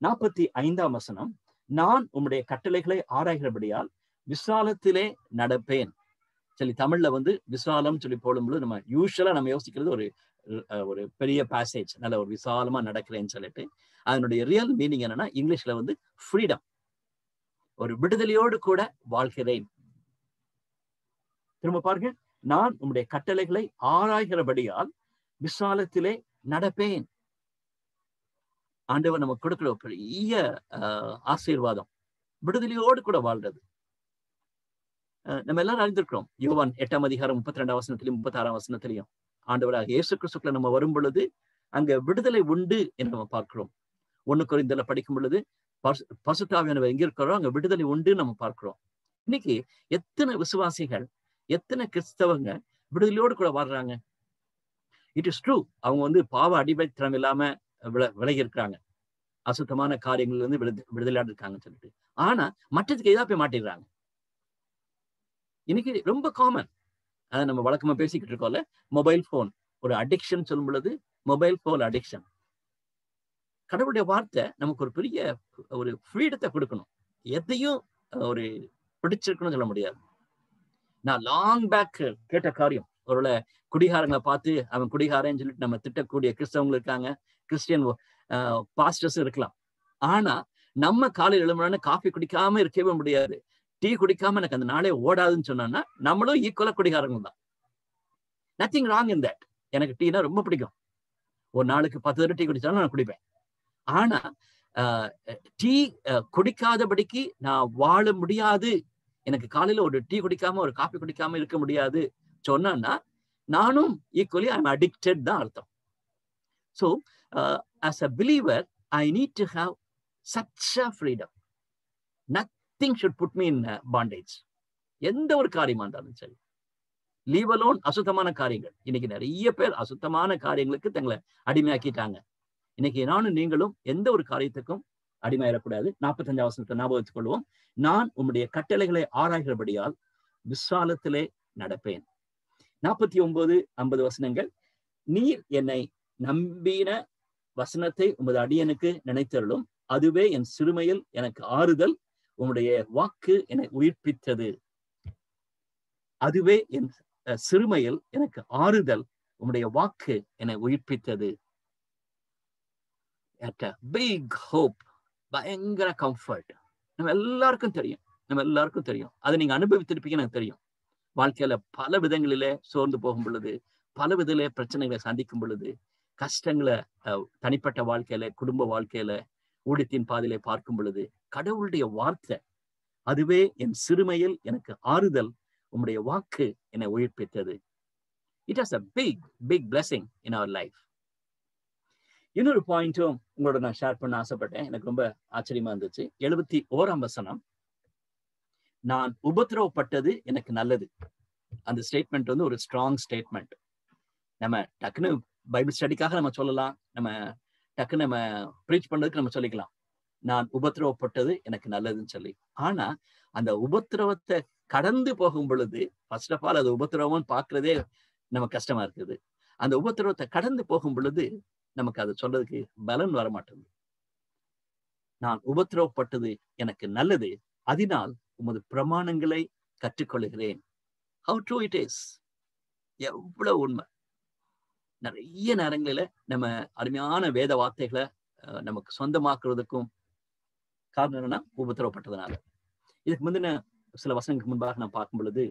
45ஆம் வசனம், நான் உம்முடைய கட்டளைகளை ஆராய்கிறபடியால் விசாலத்திலே நடப்பேன் சொல்லி தமிழ்ல வந்து விசாலம் சொல்லி போடும்போது நம்ம யூஸ்வலா நம்ம யோசிக்கிறது ஒரு பெரிய பேசேஜ், நல்ல ஒரு விசாலமா நடக்கிறேன்னு சொல்லிட்டு, அதனுடைய ரியல் மீனிங் என்னன்னா இங்கிலீஷ்ல வந்து ஃப்ரீடம், ஒரு விடுதலையோடு கூட வாழ்கிறேன். திரும்ப பாருங்க, நான் உம்முடைய கட்டளைகளை ஆராய்கிறபடியால் விசாலத்திலே நடப்பேன். ஆண்டவர் நமக்கு கொடுக்கிற பெரிய ஆசீர்வாதம், விடுதலையோடு கூட வாழ்றது. நம்ம எல்லாரும் அறிந்திருக்கிறோம், யோவான் 8ஆம் அதிகாரம் 32ஆம் வசனத்திலையும் 36ஆம் வசனத்திலையும் ஆண்டவராக இயேசு கிறிஸ்துக்குள்ள நம்ம வரும் பொழுது அங்க விடுதலை உண்டு என்று நம்ம பார்க்கிறோம். 1 கொரிந்தியர்ல படிக்கும் பொழுது பரிசுத்த ஆவியானவர் எங்க இருக்கிறோம் அங்க விடுதலை உண்டு நம்ம பார்க்கிறோம். இன்னைக்கு எத்தனை விசுவாசிகள், எத்தனை கிறிஸ்தவங்க விடுதலையோடு கூட வாழ்றாங்க? இட் இஸ் ட்ரூ, அவங்க வந்து பாவ அடிமைத்தனம் இல்லாம விலகி இருக்கிறாங்க, அசுத்தமான காரியங்கள்ல இருந்து விடுதலையாடு இருக்காங்கன்னு சொல்லிட்டு. ஆனா மற்றதுக்கு எதா போய் மாட்டிடுறாங்க. இன்னைக்கு ரொம்ப காமன், அதை நம்ம வழக்கமா பேசிக்கிட்டு இருக்கோம்ல, மொபைல் போன் ஒரு அடிக்ஷன் சொல்லும் பொழுது மொபைல் போன் அடிக்ஷன். கடவுளுடைய வார்த்தை நமக்கு ஒரு பெரிய ஒரு ஃப்ரீடத்தை கொடுக்கணும், எதையும் ஒரு பிடிச்சிருக்கணும்னு சொல்ல முடியாது. நான் லாங் பேக் கேட்ட காரியம், ஒருவேளை குடிகாரங்களை பார்த்து அவன் குடிகாரன்னு சொல்லிட்டு நம்ம திட்டக்கூடிய கிறிஸ்தவங்க இருக்காங்க, கிறிஸ்டியன் பாஸ்டர்ஸ் இருக்கலாம். ஆனா நம்ம காலையில் எழும்புறான்னு காஃபி குடிக்காம இருக்கவே முடியாது, டீ குடிக்காம எனக்கு அந்த நாளே ஓடாதுன்னு சொன்னா நம்மளும் ஈக்குவலா குடிகாரங்க தான். Nothing wrong in that. எனக்கு டீனா ரொம்ப பிடிக்கும், ஒரு நாளுக்கு 10 தடவை டீ குடிச்சாலும் நான் குடிப்பேன். ஆனா டீ குடிக்காதபடிக்கு நான் வாழ முடியாது, எனக்கு காலையில ஒரு டீ குடிக்காம ஒரு காஃபி குடிக்காம இருக்க முடியாது சொன்னா நானும் ஈக்குவலி ஐ எம் அடிக்டட் தான் அர்த்தம். So as a believer I need to have such a freedom. Nothing should put me in bondage. எந்த ஒரு காரியமா இருந்தாலும் சரி, லீவ் அலோன் அசுத்தமான காரியங்கள். இன்னைக்கு நிறைய பேர் அசுத்தமான காரியங்களுக்கு தங்களை அடிமையாக்கிட்டாங்க. இன்னைக்கு நானும் நீங்களும் எந்த ஒரு காரியத்துக்கும் அடிமையிடக்கூடாது. 45 வசனத்தை ஞாபகத்துக் கொள்வோம். நான் உம்முடைய கட்டளைகளை ஆராய்கிறபடியால் விசாலத்திலே நடப்பேன். 49, 50 வசனங்கள். நீர் என்னை நம்பின வசனத்தை உமது அடியனுக்கு நினைத்தருளும். அதுவே என் சிறுமையில் எனக்கு ஆறுதல். உம்முடைய வாக்கு என்னை உயிர்ப்பித்தது. அதுவே என் சிறுமையில் எனக்கு ஆறுதல். உம்முடைய வாக்கு என்னை உயிர்ப்பித்தது. பிக் ஹோப், பயங்கர கம்ஃபர்ட். நம்ம எல்லாருக்கும் தெரியும். அதை நீங்க அனுபவித்திருப்பீங்க, எனக்கு தெரியும். வாழ்க்கையில பல விதங்களிலே சோர்ந்து போகும் பொழுது, பல விதத்திலே பிரச்சனைகளை சந்திக்கும் பொழுது, கஷ்டங்களை தனிப்பட்ட வாழ்க்கையில, குடும்ப வாழ்க்கையில, ஊழியத்தின் பாதையிலே பார்க்கும் பொழுது, கடவுளுடைய வார்த்தை அதுவே என் சிறுமையில் எனக்கு ஆறுதல். உம்முடைய வாக்கு என்னை உயிர்ப்பித்தது. It has a big blessing in our life. இன்னொரு பாயிண்ட்டும் உங்களோட நான் ஷேர் பண்ண ஆசைப்பட்டேன். எனக்கு ரொம்ப ஆச்சரியமா இருந்துச்சு. 71ஆம் வசனம். நான் உபத்திரவப்பட்டது எனக்கு நல்லது. அந்த ஸ்டேட்மெண்ட் வந்து ஒரு ஸ்ட்ராங் ஸ்டேட்மெண்ட். நம்ம டக்குன்னு பைபிள் ஸ்டடிக்காக நம்ம சொல்லலாம், நம்ம டக்குன்னு நம்ம ப்ரீச் பண்றதுக்கு நம்ம சொல்லிக்கலாம், நான் உபத்திரவப்பட்டது எனக்கு நல்லதுன்னு சொல்லி. ஆனா அந்த உபத்திரவத்தை கடந்து போகும் பொழுது, ஃபர்ஸ்ட் ஆஃப் ஆல் அது உபத்திரவம் பார்க்கறதே நமக்கு கஷ்டமா இருக்குது. அந்த உபத்திரவத்தை கடந்து போகும் பொழுது நமக்கு அதை சொல்றதுக்கு பலன் வரமாட்டேங்குது. நான் உபத்திரவப்பட்டது எனக்கு நல்லது, அதனால் உமது பிரமாணங்களை கற்றுக்கொள்கிறேன். How true it is. எவ்வளவு உண்மை. நிறைய நேரங்களில நம்ம அருமையான வேத வார்த்தைகளை நமக்கு சொந்தமாக்குறதுக்கும் காரணம் என்னன்னா உபத்திரவப்பட்டதுனால. இதுக்கு முந்தின சில வசனங்களுக்கு முன்பாக நான் பார்க்கும் பொழுது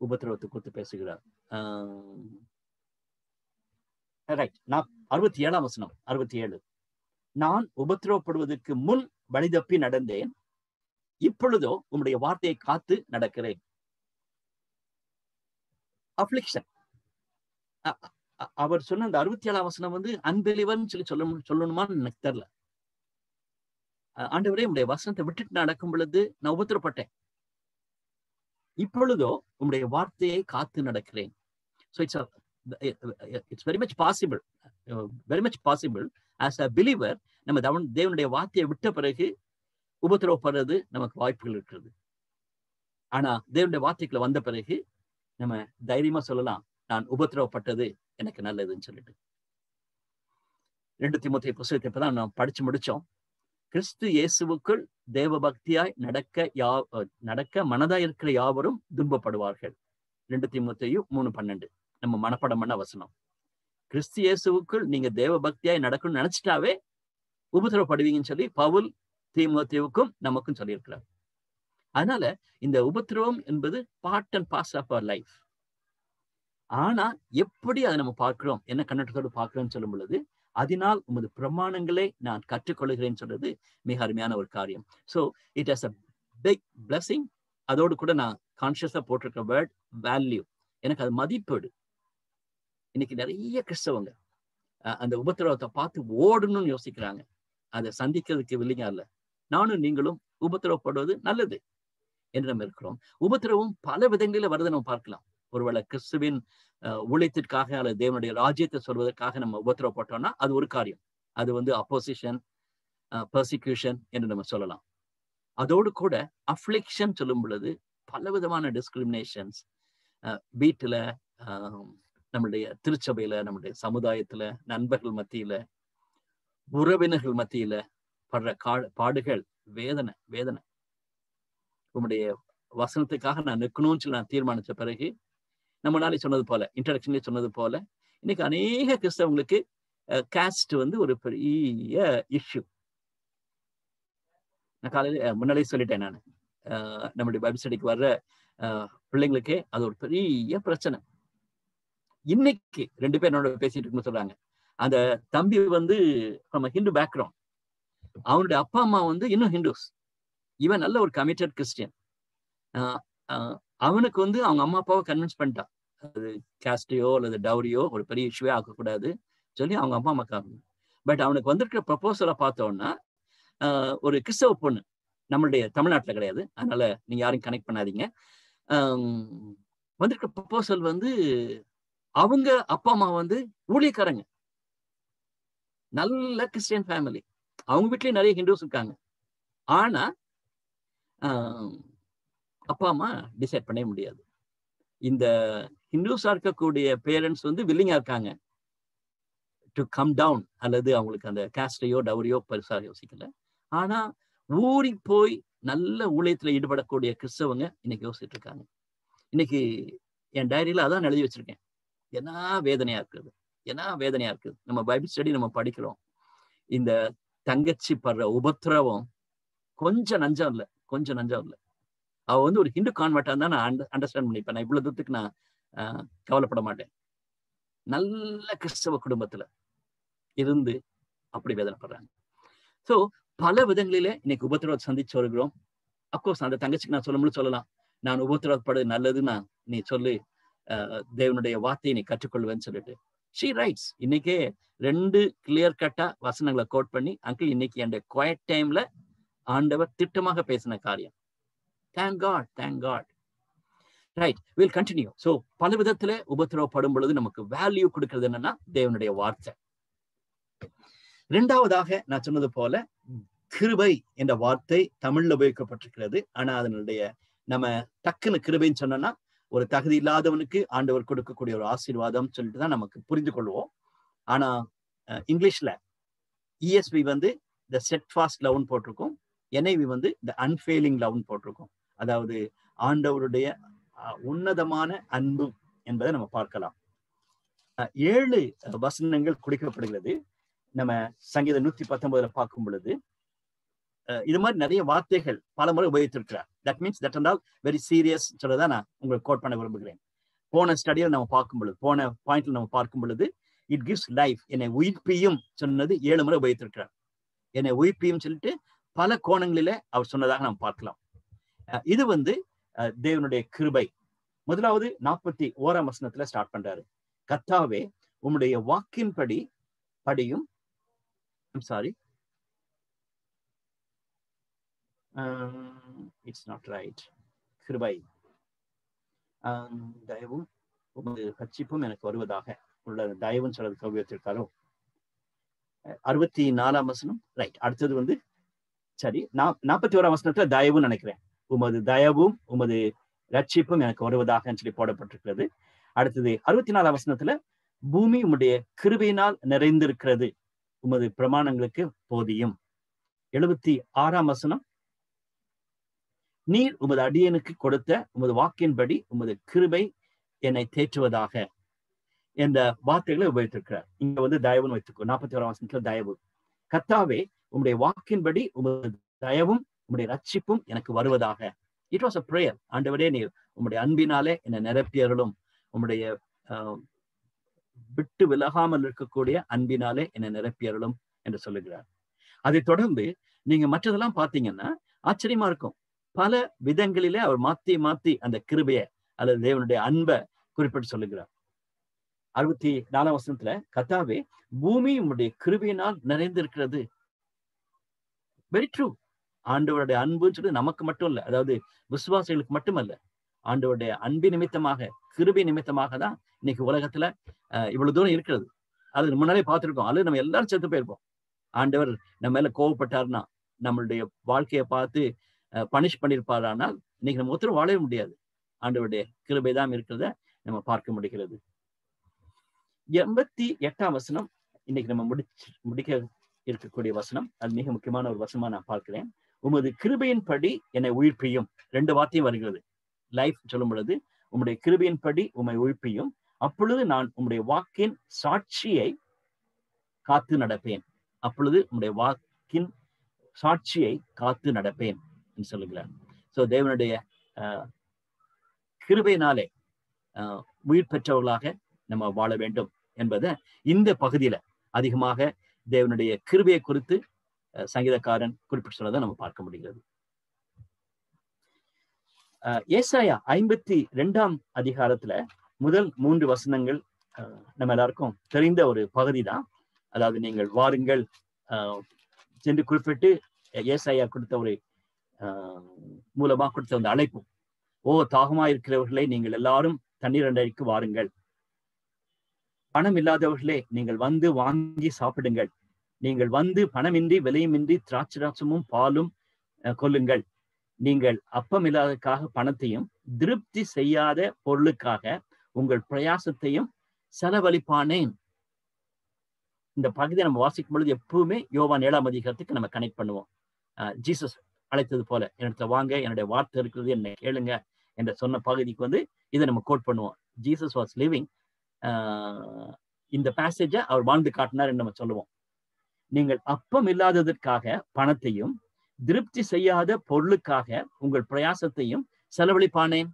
உபத்திரவத்தை குறித்து பேசுகிறார். 67ஆம் வசனம். 67. நான் உபத்திரவப்படுவதற்கு முன் வழிதப்பி நடந்தேன், இப்பொழுதோ உம்முடைய வார்த்தையை காத்து நடக்கிறேன். அஃப்ளிக்ஷன். அவர் சொன்ன அந்த 67ஆம் வசனம் வந்து அன்பிலீவர்னு சொல்லி சொல்லணுமான்னு எனக்கு தெரியல. ஆண்டவரே, உம்முடைய வசனத்தை விட்டுட்டு நடக்கும் பொழுது நான் உபத்திரப்பட்டேன், இப்பொழுதோ உம்முடைய வார்த்தையை காத்து நடக்கிறேன். So it's very much possible as a believer நம்ம தேவனுடைய வார்த்தையை விட்ட பிறகு உபத்திரவப்படுறது நமக்கு வாய்ப்புகள் இருக்கிறது. ஆனா தேவனுடைய வார்த்தைக்குள்ள வந்த பிறகு நம்ம தைரியமா சொல்லலாம், நான் உபத்திரவப்பட்டது எனக்கு நல்லதுன்னு சொல்லிட்டு. 2 தீமோத்தேயு புத்தகத்தை இப்பதான் நாம் படிச்சு முடிச்சோம். கிறிஸ்து இயேசுவுக்குள் தேவ பக்தியாய் நடக்க மனதாய் இருக்கிற யாவரும் துன்பப்படுவார்கள். 2 தீமோத்தேயு 3:12 நம்ம மனப்பாடம் பண்ண வசனம். கிறிஸ்து இயேசுவுக்குள் நீங்க தேவ பக்தியாய் நடக்கணும்னு நினைச்சிட்டாவே உபத்திரவப்படுவீங்கன்னு சொல்லி பவுல் தீமோத்தேயுவுக்கும் நமக்கும் சொல்லியிருக்கிறார். அதனால இந்த உபத்திரவம் என்பது part and parcel of our life. ஆனா எப்படி அதை நம்ம பார்க்கிறோம், என்ன கண்ணோட்டத்தோடு பார்க்கிறோம்னு சொல்லும் பொழுது, அதனால் உமது பிரமாணங்களை நான் கற்றுக்கொள்கிறேன்னு சொல்றது மிக அருமையான ஒரு காரியம். So it has a big blessing. அதோடு கூட நான் கான்சியஸா போட்டிருக்க வேர்ட் வேல்யூ, எனக்கு அது மதிப்பீடு. இன்னைக்கு நிறைய கிறிஸ்தவங்க அந்த உபத்திரவத்தை பார்த்து ஓடணும்னு யோசிக்கிறாங்க, அதை சந்திக்கிறதுக்கு வில்லிங்கா இல்லை. நானும் நீங்களும் உபத்திரவப்படுவது நல்லது என்று நம்ம இருக்கிறோம். உபத்திரவம் பல விதங்களில் வருதை நம்ம பார்க்கலாம். ஒருவேளை கிறிஸ்துவின் ஊழியத்திற்காக அல்லது தேவனுடைய ராஜ்யத்தை சொல்வதற்காக நம்ம உபத்திரவப்பட்டோம்னா அது ஒரு காரியம். அது வந்து அப்போசிஷன், பெர்சிக்யூஷன் என்று நம்ம சொல்லலாம். அதோடு கூட அஃப்ளிக்ஷன் சொல்லும் பொழுது பல விதமான டிஸ்கிரிமினேஷன்ஸ் வீட்டுல, நம்மளுடைய திருச்சபையில, நம்மளுடைய சமுதாயத்துல, நண்பர்கள் மத்தியில, உறவினர்கள் மத்தியில படுற பாடுகள் வேதனை. உங்களுடைய வசனத்துக்காக நான் நிற்கணும்னு சொல்லி நான் தீர்மானிச்ச பிறகு, நம்ம நாளை சொன்னது போல, இன்ட்ரடக்ஷன்லேயே சொன்னது போல, இன்னைக்கு அநேக கிறிஸ்தவங்களுக்கு காஸ்ட் வந்து ஒரு பெரிய இஷ்யூ. நான் காலையில முன்னாலே சொல்லிட்டேன், நான் நம்மளுடைய பைபிள் ஸ்டடிக்கு வர்ற பிள்ளைங்களுக்கே அது ஒரு பெரிய பிரச்சனை. இன்னைக்கு 2 பேர் என்னோட பேசிட்டு இருக்குன்னு சொல்றாங்க, அந்த தம்பி வந்து ஹிந்து பேக்ரவுண்ட், அவனுடைய அப்பா அம்மா வந்து இன்னும் ஹிந்துஸ், இவன் நல்ல ஒரு கமிட்டட் கிறிஸ்டியன். அவனுக்கு வந்து அவங்க அம்மா அப்பாவை கன்வின்ஸ் பண்ணிட்டான், அது காஸ்டையோ அல்லது டவுரியோ ஒரு பெரிய இஷ்யூவே ஆகக்கூடாது சொல்லி அவங்க அப்பா அம்மாக்காங்க. பட் அவனுக்கு வந்திருக்கிற ப்ரப்போசலை பார்த்தோன்னா ஒரு கிறிஸ்தவ பொண்ணு, நம்மளுடைய தமிழ்நாட்டில் கிடையாது, அதனால நீங்க யாரையும் கனெக்ட் பண்ணாதீங்க, வந்திருக்க ப்ரொபோசல் வந்து அவங்க அப்பா அம்மா வந்து ஊழியக்காரங்க, நல்ல கிறிஸ்டியன் ஃபேமிலி. அவங்க வீட்லயும் நிறைய ஹிந்துஸ் இருக்காங்க. ஆனா அப்பா அம்மா டிசைட் பண்ணவே முடியாது. இந்த ஹிந்துஸா இருக்கக்கூடிய பேரண்ட்ஸ் வந்து வில்லிங்கா இருக்காங்க டு கம் டவுன், அல்லது அவங்களுக்கு அந்த காஸ்டையோ டவரியோ பெருசாக யோசிக்கல. ஆனா ஊறி போய் நல்ல ஊழியத்துல ஈடுபடக்கூடிய கிறிஸ்தவங்க இன்னைக்கு யோசிச்சுட்டு இருக்காங்க. இன்னைக்கு என் டைரியில அதான் எழுதி வச்சிருக்கேன். என்ன வேதனையா இருக்குது, என்ன வேதனையா இருக்குது. நம்ம பைபிள் ஸ்டடி நம்ம படிக்கிறோம். இந்த தங்கச்சி படுற உபத்திரவம் கொஞ்சம் நஞ்சம் இல்லை, கொஞ்சம் நஞ்சம் இல்லை. அவ வந்து ஒரு ஹிந்து கான்வெர்ட்டா தான் நான் அண்டர்ஸ்டாண்ட் பண்ணிப்பேன். நான் இவ்வளவு தூரத்துக்கு நான் கவலைப்பட மாட்டேன். நல்ல கிறிஸ்தவ குடும்பத்துல இருந்து அப்படி வேதனைப்படுறாங்க. சோ பல விதங்களிலே இன்னைக்கு உபத்திரவத்தை சந்திச்சு வருகிறோம். அப்கோர்ஸ் அந்த தங்கச்சிக்கு நான் சொல்லலாம், நான் உபத்திரவப்படு நல்லதுன்னா நீ சொல்லு, தேவனுடைய வார்த்தையை நீ கற்றுக்கொள்வேன்னு சொல்லிட்டு ஷீ ரைட்ஸ். இன்னைக்கே 2 கிளியர் கட்டா வசனங்களை கோட் பண்ணி, அங்கிள் இன்னைக்கு என்னுடைய குவைட் டைம்ல ஆண்டவர் திட்டமாக பேசின காரியம். Thank God, thank God. Right, will continue. So பல விதத்துல உபத்திரவப்படும் பொழுது நமக்கு வேல்யூ கொடுக்கிறது என்னன்னா தேவனுடைய வார்த்தை. 2வதாக நான் சொன்னது போல கிருபை என்ற வார்த்தை தமிழ்ல உபயோகிக்கப்பட்டிருக்கிறது. ஆனா அதனுடைய நம்ம டக்குன்னு கிருபைன்னு சொன்னோம்னா ஒரு தகுதி இல்லாதவனுக்கு ஆண்டவர் கொடுக்கக்கூடிய ஒரு ஆசீர்வாதம் சொல்லிட்டு தான் நமக்கு புரிந்து கொள்வோம். ஆனா இங்கிலீஷ்ல ESV வந்து த ஸ்டெட்ஃபாஸ்ட் லவ்னு போட்டிருக்கோம், NIV வந்து த அன்ஃபெயிலிங் லவ்னு போட்டிருக்கோம். அதாவது ஆண்டவருடைய உன்னதமான அன்பு என்பதை நம்ம பார்க்கலாம். 7 வசனங்கள் குறிக்கப்படுகிறது. நம்ம சங்கீதம் 119 பார்க்கும் பொழுது இது மாதிரி நிறைய வார்த்தைகள் பல முறை உபயோகித்திருக்கிறார். தட் மீன்ஸ் தட் என்றால் வெரி சீரியஸ் சொல்லதான் நான் உங்களுக்கு கோட் பண்ண விரும்புகிறேன். போன ஸ்டடியில் நம்ம பார்க்கும் பொழுது, போன பாயிண்ட்ல நம்ம பார்க்கும் பொழுது இட் கிவ்ஸ் லைஃப், என்னை உயிர்ப்பியும் சொன்னது 7 முறை உபயோகித்திருக்கிறார். என்னை உயிர்ப்பியும் சொல்லிட்டு பல கோணங்களிலே அவர் சொன்னதாக நாம் பார்க்கலாம். இது வந்து தேவனுடைய கிருபை. முதலாவது 41ஆம் வசனத்துல ஸ்டார்ட் பண்றாரு. கர்த்தாவே உம்முடைய வாக்கின்படி படியும், இட்ஸ் நாட் ரைட், கிருபை தயவும் உமது ரட்சிப்பும் எனக்கு வருவதாக உள்ள தயவுன்னு சொல்றது கவியத்திற்காரோ. 64ஆம் வசனம் ரைட். அடுத்தது வந்து சரி 41ஆம் வசனத்துல தயவுன்னு நினைக்கிறேன். உமது தயவும் உமது ரட்சிப்பும் எனக்கு வருவதாக சொல்லி போடப்பட்டிருக்கிறது. அடுத்தது 64ஆம் வசனத்துல பூமி உம்முடைய கிருபையினால் நிறைந்திருக்கிறது, உமது பிரமாணங்களுக்கு போதியும். 76ஆம் வசனம் நீர் உமது அடியனுக்கு கொடுத்த உமது வாக்கின்படி உமது கிருபை என்னை தேற்றுவதாக என்ற வார்த்தைகளை உபயோகித்திருக்கிறார். இங்க வந்து தயவுன்னு வைத்துக்கோ. 41ஆம் வசனத்துல தயவு. கர்த்தாவே உம்முடைய வாக்கின்படி உமது தயவும் உம்முடைய ரட்சிப்பும் எனக்கு வருவதாக. It was a prayer. ஆண்டவரே நீர் உம்முடைய அன்பினாலே என்னை நிரப்பியருளும், உம்முடைய விட்டு விலகாமல் இருக்கக்கூடிய அன்பினாலே என்னை நிரப்பியருளும் என்று சொல்லுகிறார். அதை தொடர்ந்து நீங்க மற்றதெல்லாம் பார்த்தீங்கன்னா ஆச்சரியமா இருக்கும். பல விதங்களிலே அவர் மாத்தி மாத்தி அந்த கிருபையை அல்லது தேவனுடைய அன்பை குறிப்பிட்டு சொல்லுகிறார். 64ஆம் வசனத்துல கர்த்தாவே பூமி உம்முடைய கிருபையினால் நிறைந்திருக்கிறது. Very true. ஆண்டவருடைய அன்புன்னு சொல்லி நமக்கு மட்டும் இல்ல, அதாவது விசுவாசிகளுக்கு மட்டுமல்ல, ஆண்டவருடைய அன்பு நிமித்தமாக கிருபை நிமித்தமாக தான் இன்னைக்கு உலகத்துல இவ்வளவு தூரம் இருக்கிறது. அது முன்னாலே பார்த்திருக்கோம். அல்லது நம்ம எல்லாரும் செத்து போயிருப்போம். ஆண்டவர் நம்ம மேல கோவப்பட்டார்னா, நம்மளுடைய வாழ்க்கையை பார்த்து பனிஷ் பண்ணிருப்பார். ஆனால் இன்னைக்கு நம்ம ஒருத்தரும் வாழவே முடியாது. ஆண்டவருடைய கிருபை தான் இருக்கிறத நம்ம பார்க்க முடிகிறது. 88ஆம் வசனம் இன்னைக்கு நம்ம முடிக்க இருக்கக்கூடிய வசனம். அது மிக முக்கியமான ஒரு வசனமா நான் பார்க்கிறேன். உமது கிருபையின் படி என்னை உயிர்ப்பியும். 2 வார்த்தையும் வருகிறது. லைஃப் சொல்லும் பொழுது உம்முடைய கிருபையின் படி உம்மை உயிர்ப்பியும், அப்பொழுது நான் உம்முடைய வாக்கின் சாட்சியை காத்து நடப்பேன். அப்பொழுது உம்முடைய வாக்கின் சாட்சியை காத்து நடப்பேன் என்று சொல்லுகிறார். சோ தேவனுடைய கிருபையினாலே உயிர் பெற்றவர்களாக நம்ம வாழ வேண்டும் என்பதை இந்த பகுதியில அதிகமாக தேவனுடைய கிருபையை குறித்து சங்கீதக்காரன் குறிப்பிட்டு சொன்னதை நம்ம பார்க்க முடிகிறது. ஏசாயா 52ஆம் அதிகாரத்துல முதல் 3 வசனங்கள் நம்ம எல்லாருக்கும் தெரிந்த ஒரு பகுதி தான். அதாவது நீங்கள் வாருங்கள் சென்று குறிப்பிட்டு ஏசாயா கொடுத்த ஒரு மூலமா கொடுத்த அந்த அழைப்பு, ஓ தாகமா இருக்கிறவர்களை நீங்கள் எல்லாரும் தண்ணீர் அண்டைக்கு வாருங்கள். பணம் இல்லாதவர்களே, நீங்கள் வந்து வாங்கி சாப்பிடுங்கள். நீங்கள் வந்து பணமின்றி விலையுமின்றி திராட்சரசமும் பாலும் கொள்ளுங்கள். நீங்கள் அப்பம் இல்லாததுக்காக பணத்தையும் திருப்தி செய்யாத பொருளுக்காக உங்கள் பிரயாசத்தையும் செலவழிப்பானேன். இந்த பகுதியை நம்ம வாசிக்கும் பொழுது எப்பவுமே யோவான் 7ஆம் அதிகாரத்துக்கு நம்ம கனெக்ட் பண்ணுவோம். ஜீசஸ் அழைத்தது போல, என்னிடத்துல வாங்க, என்னுடைய வார்த்தை இருக்கிறது, என்னை கேளுங்க என்ற சொன்ன பகுதிக்கு வந்து இதை நம்ம கோட் பண்ணுவோம். ஜீசஸ் வாஸ் லிவிங் இந்த பேசேஜை அவர் வாழ்ந்து காட்டினார் என்று நம்ம சொல்லுவோம். நீங்கள் அப்பம் இல்லாததற்காக பணத்தையும் திருப்தி செய்யாத பொருளுக்காக உங்கள் பிரயாசத்தையும் செலவழிப்பானேன்.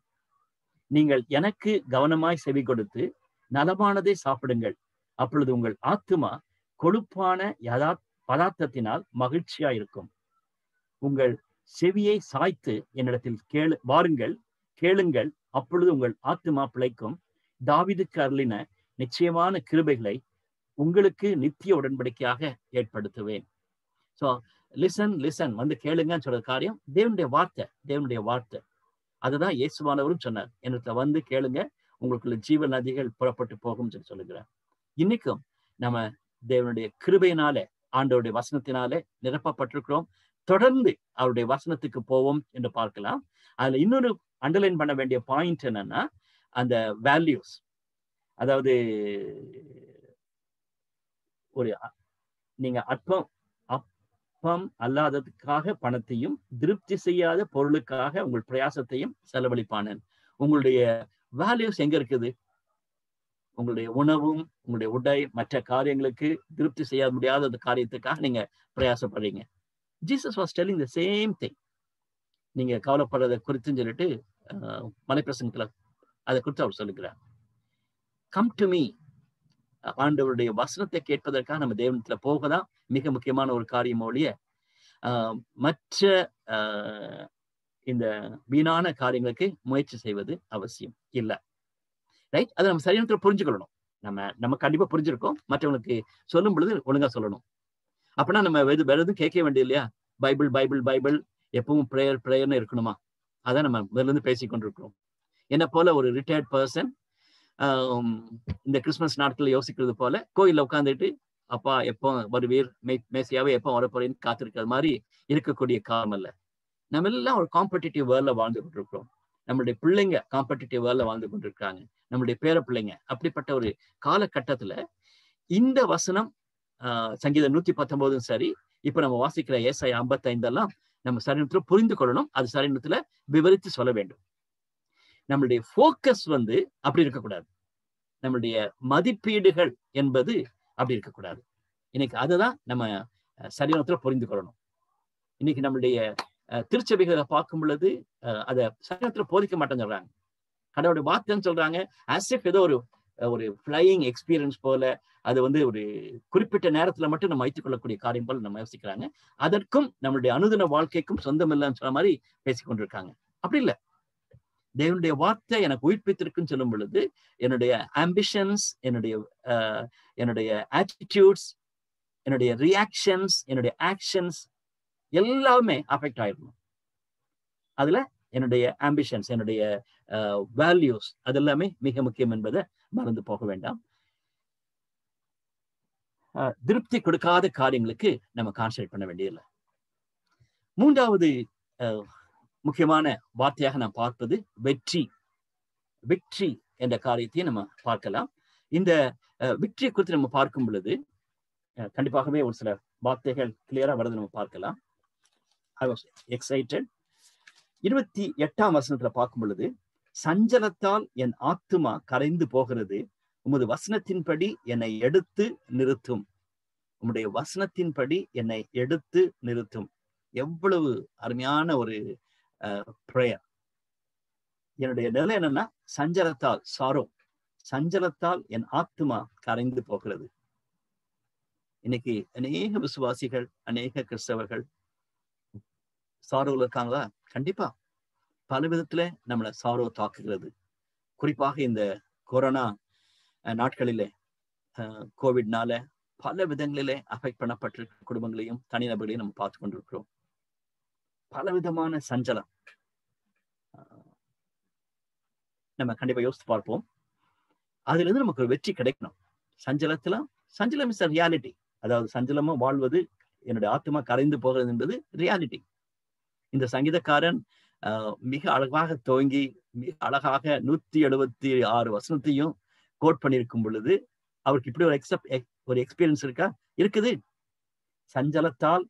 நீங்கள் எனக்கு கவனமாய் செவி கொடுத்து நலமானதை சாப்பிடுங்கள். அப்பொழுது உங்கள் ஆத்துமா கொழுப்பான பதார்த்தத்தினால் மகிழ்ச்சியா இருக்கும். உங்கள் செவியை சாய்த்து என்னிடத்தில் வாருங்கள், கேளுங்கள், அப்பொழுது உங்கள் ஆத்துமா பிழைக்கும். தாவீதுக்கு அருளின நிச்சயமான கிருபைகளை உங்களுக்கு நித்திய உடன்படிக்கையாக ஏற்படுத்துவேன். ஸோ லிசன் வந்து கேளுங்கன்னு சொல்ற காரியம் தேவனுடைய வார்த்தை. அதுதான் இயேசுவானவரும் சொன்னார், என்னிடத்துல வந்து கேளுங்க, உங்களுக்குள்ள ஜீவ நதிகள் புறப்பட்டு போகும் சொல்லி சொல்லுகிறார். இன்னைக்கும் நம்ம தேவனுடைய கிருபையினாலே, ஆண்டவருடைய வசனத்தினாலே நிரப்பப்பட்டிருக்கிறோம். தொடர்ந்து அவருடைய வசனத்துக்கு போவோம் என்று பார்க்கலாம். அதுல இன்னொரு அண்டர்லைன் பண்ண வேண்டிய பாயிண்ட் என்னன்னா, அந்த வேல்யூஸ். அதாவது ஒரு நீங்க அப்பம் அல்லாததுக்காக பணத்தையும் திருப்தி செய்யாத பொருளுக்காக உங்கள் பிரயாசத்தையும் செலவழிப்பானேன். உங்களுடைய வேல்யூஸ் எங்க இருக்குது? உங்களுடைய உணவும் உங்களுடைய உடை மற்ற காரியங்களுக்கு திருப்தி செய்ய முடியாத காரியத்துக்காக நீங்க பிரயாசப்படுறீங்க. Jesus was telling the same thing. நீங்க கவலைப்படுறதை குறித்துன்னு சொல்லிட்டு மலைப்பிரசங்கத்துல அதை குறித்து அவர் சொல்லுகிறார். Come to me. ஆண்டவருடைய வசனத்தை கேட்பதற்காக நம்ம தேவனத்துல போகதான் மிக முக்கியமான ஒரு காரியம் ஒழிய மற்ற இந்த வீணான காரியங்களுக்கு முயற்சி செய்வது அவசியம் இல்லை. ரைட்? அதை நம்ம சரியான புரிஞ்சுக்கொள்ளணும். நம்ம கண்டிப்பா புரிஞ்சிருக்கோம். மற்றவங்களுக்கு சொல்லும் பொழுது ஒழுங்கா சொல்லணும். அப்படின்னா நம்ம வேற எதுவும் கேட்க வேண்டியது இல்லையா? பைபிள் பைபிள் பைபிள் எப்பவும் ப்ரேயர்னு இருக்கணுமா? அதான் நம்ம முதல்ல இருந்து பேசிக்கொண்டிருக்கிறோம். என்ன போல ஒரு ரிட்டையர்ட் பர்சன் இந்த கிறிஸ்துமஸ் நாட்கள் யோசிக்கிறது போல கோயில்ல உட்காந்துட்டு அப்பா எப்போ வருவீர், மேசியாவே எப்போ வரப்போறேன்னு காத்திருக்கிறது மாதிரி இருக்கக்கூடிய காலம் அல்ல. நம்ம எல்லாம் ஒரு காம்படிட்டிவ் வேர்ல்ட்ல வாழ்ந்து கொண்டிருக்கிறோம். நம்மளுடைய பிள்ளைங்க காம்படிட்டிவ் வேர்ல்ட்ல வாழ்ந்து கொண்டிருக்காங்க, நம்மளுடைய பேர பிள்ளைங்க. அப்படிப்பட்ட ஒரு காலகட்டத்துல இந்த வசனம் சங்கீதம் 119 சரி, இப்ப நம்ம வாசிக்கிற ஏசாயா 55 நம்ம சரிநத்துல புரிந்து கொள்ளணும். அது சரிநத்துல விவரித்து சொல்ல வேண்டும். நம்மளுடைய போக்கஸ் வந்து அப்படி இருக்கக்கூடாது. நம்மளுடைய மதிப்பீடுகள் என்பது அப்படி இருக்கக்கூடாது. இன்னைக்கு அதுதான் நம்ம சரியானத்துல புரிந்து கொள்ளணும். இன்னைக்கு நம்மளுடைய திருச்சபைகளை பார்க்கும் பொழுது அதை சரியானத்துல போதிக்க மாட்டேன்னு சொல்றாங்க. கடவுளுடைய வார்த்தைன்னு சொல்றாங்க. as if ஏதோ ஒரு ஃபிளையிங் எக்ஸ்பீரியன்ஸ் போல, அது வந்து ஒரு குறிப்பிட்ட நேரத்துல மட்டும் நம்ம வைத்துக் கொள்ளக்கூடிய காரியம் போல நம்ம யோசிக்கிறாங்க. அதற்கும் நம்மளுடைய அனுதின வாழ்க்கைக்கும் சொந்தம் இல்லைன்னு சொன்ன மாதிரி பேசிக்கொண்டிருக்காங்க. அப்படி இல்லை. தேவனுடைய வார்த்தை எனக்கு உயிர்ப்பித்திருக்குன்னு சொல்லும் பொழுது என்னுடைய ஆம்பிஷன்ஸ், என்னுடைய ஆட்டிடியூட்ஸ், என்னுடைய ரியாக்ஷன்ஸ், என்னுடைய ஆக்ஷன்ஸ் எல்லாமே அஃபெக்ட் ஆயிடணும். அதுல என்னுடைய ஆம்பிஷன்ஸ், என்னுடைய வேல்யூஸ் அதெல்லாமே மிக முக்கியம் என்பதை மறந்து போக வேண்டாம். திருப்தி கொடுக்காத காரியங்களுக்கு நம்ம கான்சன்ட்ரேட் பண்ண வேண்டியதில்லை. மூன்றாவது முக்கியமான வார்த்தையாக நாம் பார்ப்பது வெற்றி. விக்ட்ரி என்ற காரியத்தையும் நம்ம பார்க்கலாம். இந்த விக்ட்ரியை குறித்து நம்ம பார்க்கும் பொழுது கண்டிப்பாகவே ஒரு சில வார்த்தைகள் கிளியரா வருது நம்ம பார்க்கலாம். I was excited. 28ஆம் வசனத்துல பார்க்கும் பொழுது, சஞ்சலத்தால் என் ஆத்துமா கரைந்து போகிறது, உமது வசனத்தின்படி என்னை எடுத்து நிறுத்தும். உம்முடைய வசனத்தின்படி என்னை எடுத்து நிறுத்தும். எவ்வளவு அருமையான ஒரு பிரேயர். என்னுடைய நிலை என்னன்னா, சஞ்சலத்தால் சஞ்சலத்தால் என் ஆத்துமா கரைந்து போகிறது. இன்னைக்கு அநேக விசுவாசிகள், அநேக கிறிஸ்தவர்கள் சாரோல இருக்காங்களா? கண்டிப்பா பல விதத்துல நம்மளை சாரோ தாக்குகிறது. குறிப்பாக இந்த கொரோனா நாட்களிலே கோவிட்னால பல விதங்களிலே அஃபெக்ட் பண்ணப்பட்டிருக்கிற குடும்பங்களையும் தனிநபர்களையும் நம்ம பார்த்து கொண்டிருக்கிறோம். பலவிதமான சஞ்சலம். நம்ம கண்டிப்பா யோசித்து பார்ப்போம். அதுல இருந்து நமக்கு ஒரு வெற்றி கிடைக்கணும். சஞ்சலம் இஸ் ரியாலிட்டி. அதாவது சஞ்சலமா வாழ்வது, என்னுடைய ஆத்மா கரைந்து போகிறது என்பது ரியாலிட்டி. இந்த சங்கீதக்காரன் மிக அழகாக துவங்கி மிக அழகாக 176 வசனத்தையும் கோட் பண்ணியிருக்கும் பொழுது அவருக்கு இப்படி ஒரு எக்ஸ்பீரியன்ஸ் இருக்குது. சஞ்சலத்தால்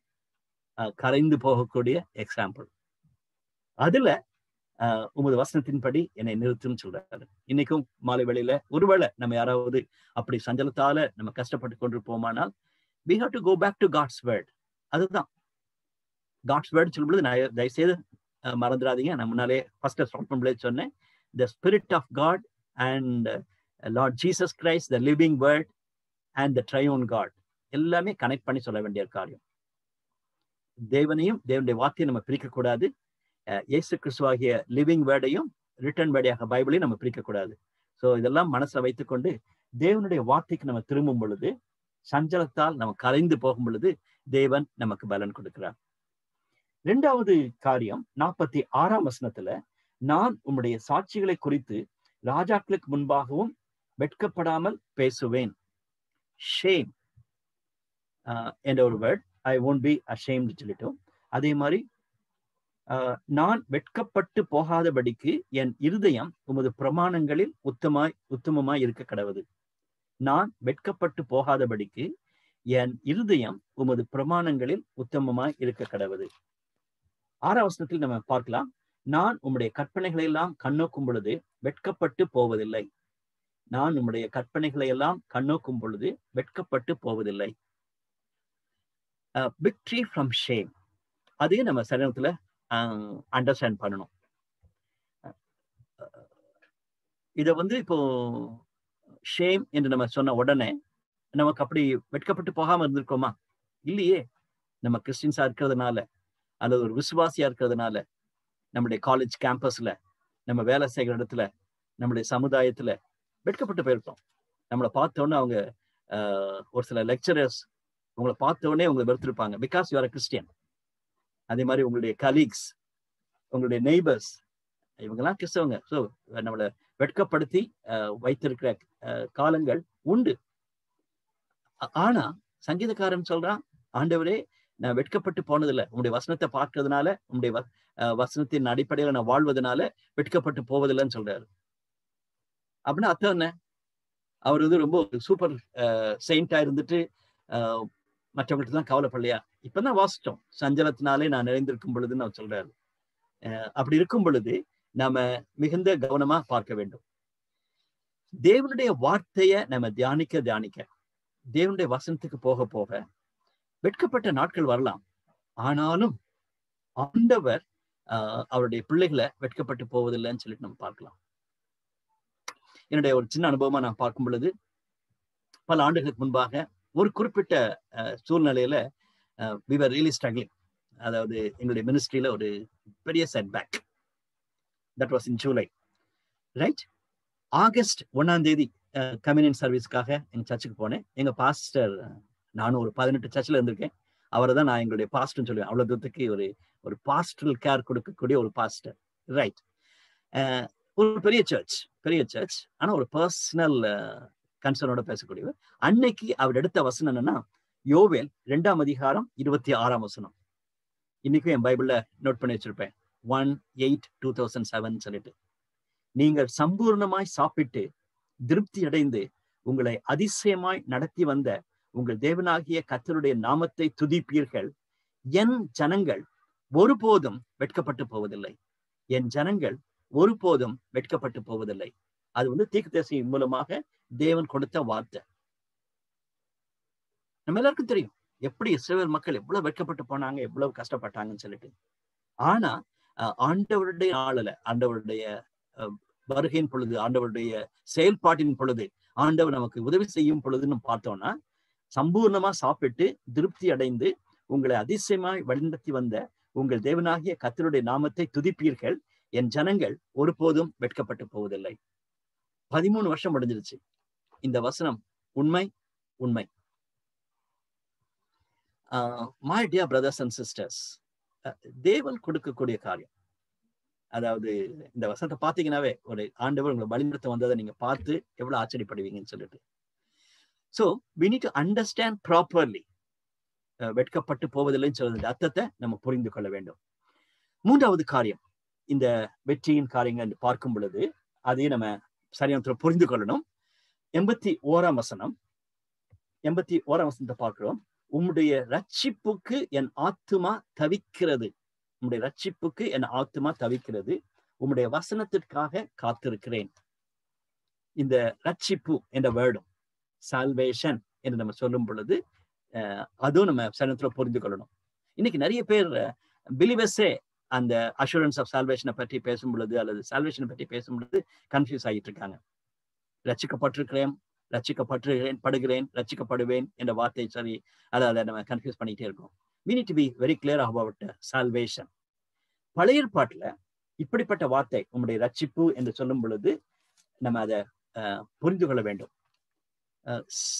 கரைந்து போகக்கூடிய எக்ஸாம்பிள். அதுல உமது வசனத்தின்படி என்னை நிறுத்துன்னு சொல்றாரு. இன்னைக்கும் மாலை வேளையில ஒருவேளை நம்ம யாராவது அப்படி சஞ்சலத்தால நம்ம கஷ்டப்பட்டு கொண்டிருப்போமானால் we have to go back to God's word. அதுதான் God's word சொல்லும் பொழுது நான் தயவுசெய்து மறந்துடாதீங்க. நான் முன்னாலே ஃபர்ஸ்ட் ஸ்டார்ட் பண்ணும்போது சொன்னேன், the spirit of God and Lord Jesus Christ, the living word and the triune God, எல்லாமே கனெக்ட் பண்ணி சொல்ல வேண்டிய காரியம். தேவனையும் தேவனுடைய வார்த்தையை நம்ம பிரிக்கக்கூடாது. இயேசு கிறிஸ்துவாகிய லிவிங் வேர்டையும் ரிட்டன் வேர்டையாக பைபிளையும் நம்ம பிரிக்கக்கூடாது. ஸோ இதெல்லாம் மனசுல வைத்துக்கொண்டு தேவனுடைய வார்த்தைக்கு நம்ம திரும்பும் பொழுது, சஞ்சலத்தால் நம்ம கரைந்து போகும் பொழுது தேவன் நமக்கு பலன் கொடுக்கிறார். 2வது காரியம் 46ஆம் வசனத்துல, நான் உம்முடைய சாட்சிகளை குறித்து ராஜாக்களுக்கு முன்பாகவும் வெட்கப்படாமல் பேசுவேன். ஷேம் என்ற ஒரு word, I won't be ashamed சொல்லிட்டோம். அதே மாதிரி நான் வெட்கப்பட்டு போகாதபடிக்கு என் இருதயம் உமது பிரமாணங்களில் உத்தமமாய் இருக்க கடவுது. நான் வெட்கப்பட்டு போகாதபடிக்கு என் இருதயம் உமது பிரமாணங்களில் உத்தமமாய் இருக்க கடவுது. 6ஆம் வசனத்தில் நம்ம பார்க்கலாம், நான் உம்முடைய கற்பனைகளை எல்லாம் கண்ணோக்கும் பொழுது வெட்கப்பட்டு போவதில்லை. நான் உம்முடைய கற்பனைகளை எல்லாம் கண்ணோக்கும் பொழுது வெட்கப்பட்டு போவதில்லை. விக்டரி ஃப்ரம் ஷேம், அதே நம்ம சரீரத்துல அண்டர்ஸ்டாண்ட் பண்ணணும். இத இப்போ ஷேம் என்று நம்ம சொன்ன உடனே நமக்கு அப்படி வெட்கப்பட்டு போகாம இருந்திருக்கோமா? இல்லையே. நம்ம கிறிஸ்டின்ஸா இருக்கிறதுனால அல்லது ஒரு விசுவாசியா இருக்கிறதுனால நம்முடைய காலேஜ் கேம்பஸ்ல, நம்ம வேலை செய்கிற இடத்துல, நம்முடைய சமுதாயத்துல வெட்கப்பட்டு போயிருக்கோம். நம்மளை பார்த்தோன்னே அவங்க ஒரு சில லெக்சரர்ஸ் உங்களை பார்த்தோடனே உங்களை வெறுத்திருப்பாங்க, because you are a Christian. அதே மாதிரி உங்களுடைய கலீக்ஸ், உங்களுடைய நெய்பர்ஸ், இவங்கெல்லாம் கிறிஸ்தவங்க. ஸோ நம்மளை வெட்கப்படுத்தி வைத்திருக்கிற காலங்கள் உண்டு. ஆனா சங்கீதக்காரன் சொல்றான், ஆண்டவரே நான் வெட்கப்பட்டு போனதில்லை. உங்களுடைய வசனத்தை பார்க்கறதுனால, உங்களுடைய வசனத்தின் அடிப்படையில நான் வாழ்வதனால வெட்கப்பட்டு போவதில்லைன்னு சொல்றாரு. அப்படின்னா அர்த்தம் என்ன? அவர் ரொம்ப சூப்பர் செயின்டா இருந்துட்டு மற்றவங்கள்ட்ட தான் கவலைப்படலையா? இப்பதான் வாசிச்சோம், சஞ்சலத்தினாலே நான் நிறைந்திருக்கும் பொழுதுன்னு அவர் சொல்றாரு. அப்படி இருக்கும் பொழுது நாம மிகுந்த கவனமா பார்க்க வேண்டும். தேவனுடைய வார்த்தைய நம்ம தியானிக்க தேவனுடைய வசனத்துக்கு போக போக வெட்கப்பட்ட நாட்கள் வரலாம். ஆனாலும் ஆண்டவர் அவருடைய பிள்ளைகளை வெட்கப்பட்டு போவதில்லைன்னு சொல்லிட்டு நம்ம பார்க்கலாம். என்னுடைய ஒரு சின்ன அனுபவமா நான் பார்க்கும் பொழுது, பல ஆண்டுகளுக்கு முன்பாக ஒரு குறிப்பிட்ட சூழ்நிலையில we were really struggling. அதாவது எங்களுடைய மினிஸ்ட்ரியில ஒரு பெரிய setback. That was in July, right? August 1ஆம் தேதி கம்யூனியன் சர்வீஸ்க்காக எங்க சர்ச்சுக்கு போனேன். எங்க பாஸ்டர், நானும் ஒரு 18 சர்ச்சில் இருந்திருக்கேன், அவரை தான் நான் எங்களுடைய பாஸ்டர்னு சொல்லுவேன். அவ்வளவு தூரத்துக்கு ஒரு பாஸ்டரல் கேர் கொடுக்கக்கூடிய ஒரு பாஸ்டர், ரைட்? ஒரு பெரிய சர்ச், ஆனா ஒரு பர்சனல் கன்சர்னோட பேசக்கூடியவர். அன்னைக்கு அவர் எடுத்த வசனம் என்னன்னா, யோவேல் 2ஆம் அதிகாரம் 26ஆம் வசனம். இன்னைக்கும் என் பைபிள்ல நோட் பண்ணி வச்சிருப்பேன், 1/8/2007 சொல்லிட்டு, நீங்கள் சம்பூர்ணமாய் சாப்பிட்டு திருப்தி அடைந்து உங்களை அதிசயமாய் நடத்தி வந்த உங்கள் தேவனாகிய கர்த்தருடைய நாமத்தை துதிப்பீர்கள். என் ஜனங்கள் ஒருபோதும் வெட்கப்பட்டு போவதில்லை. என் ஜனங்கள் ஒருபோதும் வெட்கப்பட்டு போவதில்லை. அது தீர்க்கதரிசி மூலமாக தேவன் கொடுத்த வார்த்தை. நம்ம எல்லாருக்கும் தெரியும் எப்படி இஸ்ரவேல் மக்கள் எவ்வளவு வெட்கப்பட்டு போனாங்க, எவ்வளவு கஷ்டப்பட்டாங்கன்னு சொல்லிட்டு. ஆனா ஆண்டவருடைய நாளில, ஆண்டவருடைய வருகையின் பொழுது, ஆண்டவருடைய செயல்பாட்டின் பொழுது, ஆண்டவர் நமக்கு உதவி செய்யும் பொழுதுன்னு பார்த்தோம்னா, சம்பூர்ணமா சாப்பிட்டு திருப்தி அடைந்து உங்களை அதிசயமாய் வழிநடத்தி வந்த உங்கள் தேவனாகிய கர்த்தருடைய நாமத்தை துதிப்பீர்கள். என் ஜனங்கள் ஒருபோதும் வெட்கப்பட்டு போவதில்லை. 13 வருஷம் முடிஞ்சிருச்சு. இந்த வசனம் உண்மை. My dear brothers and sisters, தேவன் கொடுக்கக்கூடிய காரியம், அதாவது இந்த வசனத்தை பார்த்தீங்கன்னாவே ஒரு ஆண்டவர் உங்களை வழிநடத்த வந்ததை நீங்க பார்த்து எவ்வளவு ஆச்சரியப்படுவீங்கன்னு சொல்லிட்டு. So we need to understand properly. வெட்கப்பட்டு போவதில்லைன்னு சொல்றது அர்த்தத்தை நம்ம புரிந்து கொள்ள வேண்டும். மூன்றாவது காரியம், இந்த வெற்றியின் காரியங்கள் பார்க்கும் பொழுது அதையும் நம்ம சரியான புரிந்து கொள்ளணும். 81ஆம் வசனம், 81ஆம் வசனத்தை பார்க்கிறோம். உம்முடைய ரட்சிப்புக்கு என் ஆத்துமா தவிக்கிறது, உம்முடைய ரட்சிப்புக்கு என் ஆத்துமா தவிக்கிறது, உம்முடைய வசனத்திற்காக காத்திருக்கிறேன். இந்த ரட்சிப்பு என்ற வேர்டும் சால்வேஷன் என்று நம்ம சொல்லும் பொழுது அதுவும் நம்ம சரணத்துல புரிந்து கொள்ளணும். இன்னைக்கு நிறைய பேர் பிலீவர்ஸே அந்த அஷூரன்ஸ் ஆஃப் சால்வேஷனை பற்றி பேசும் பொழுது அல்லது சால்வேஷனை பற்றி பேசும் பொழுது கன்ஃபியூஸ் ஆகிட்டு இருக்காங்க. ரட்சிக்கப்படுகிறேன், ரட்சிக்கப்படுவேன் என்ற வார்த்தை சரி, அதை நம்ம கன்ஃபியூஸ் பண்ணிட்டே இருக்கோம். we need to be very clear about salvation. பழைய ஏற்பாட்டுல இப்படிப்பட்ட வார்த்தை உம்முடைய ரட்சிப்பு என்று சொல்லும் பொழுது நம்ம அதை புரிந்து கொள்ள வேண்டும்.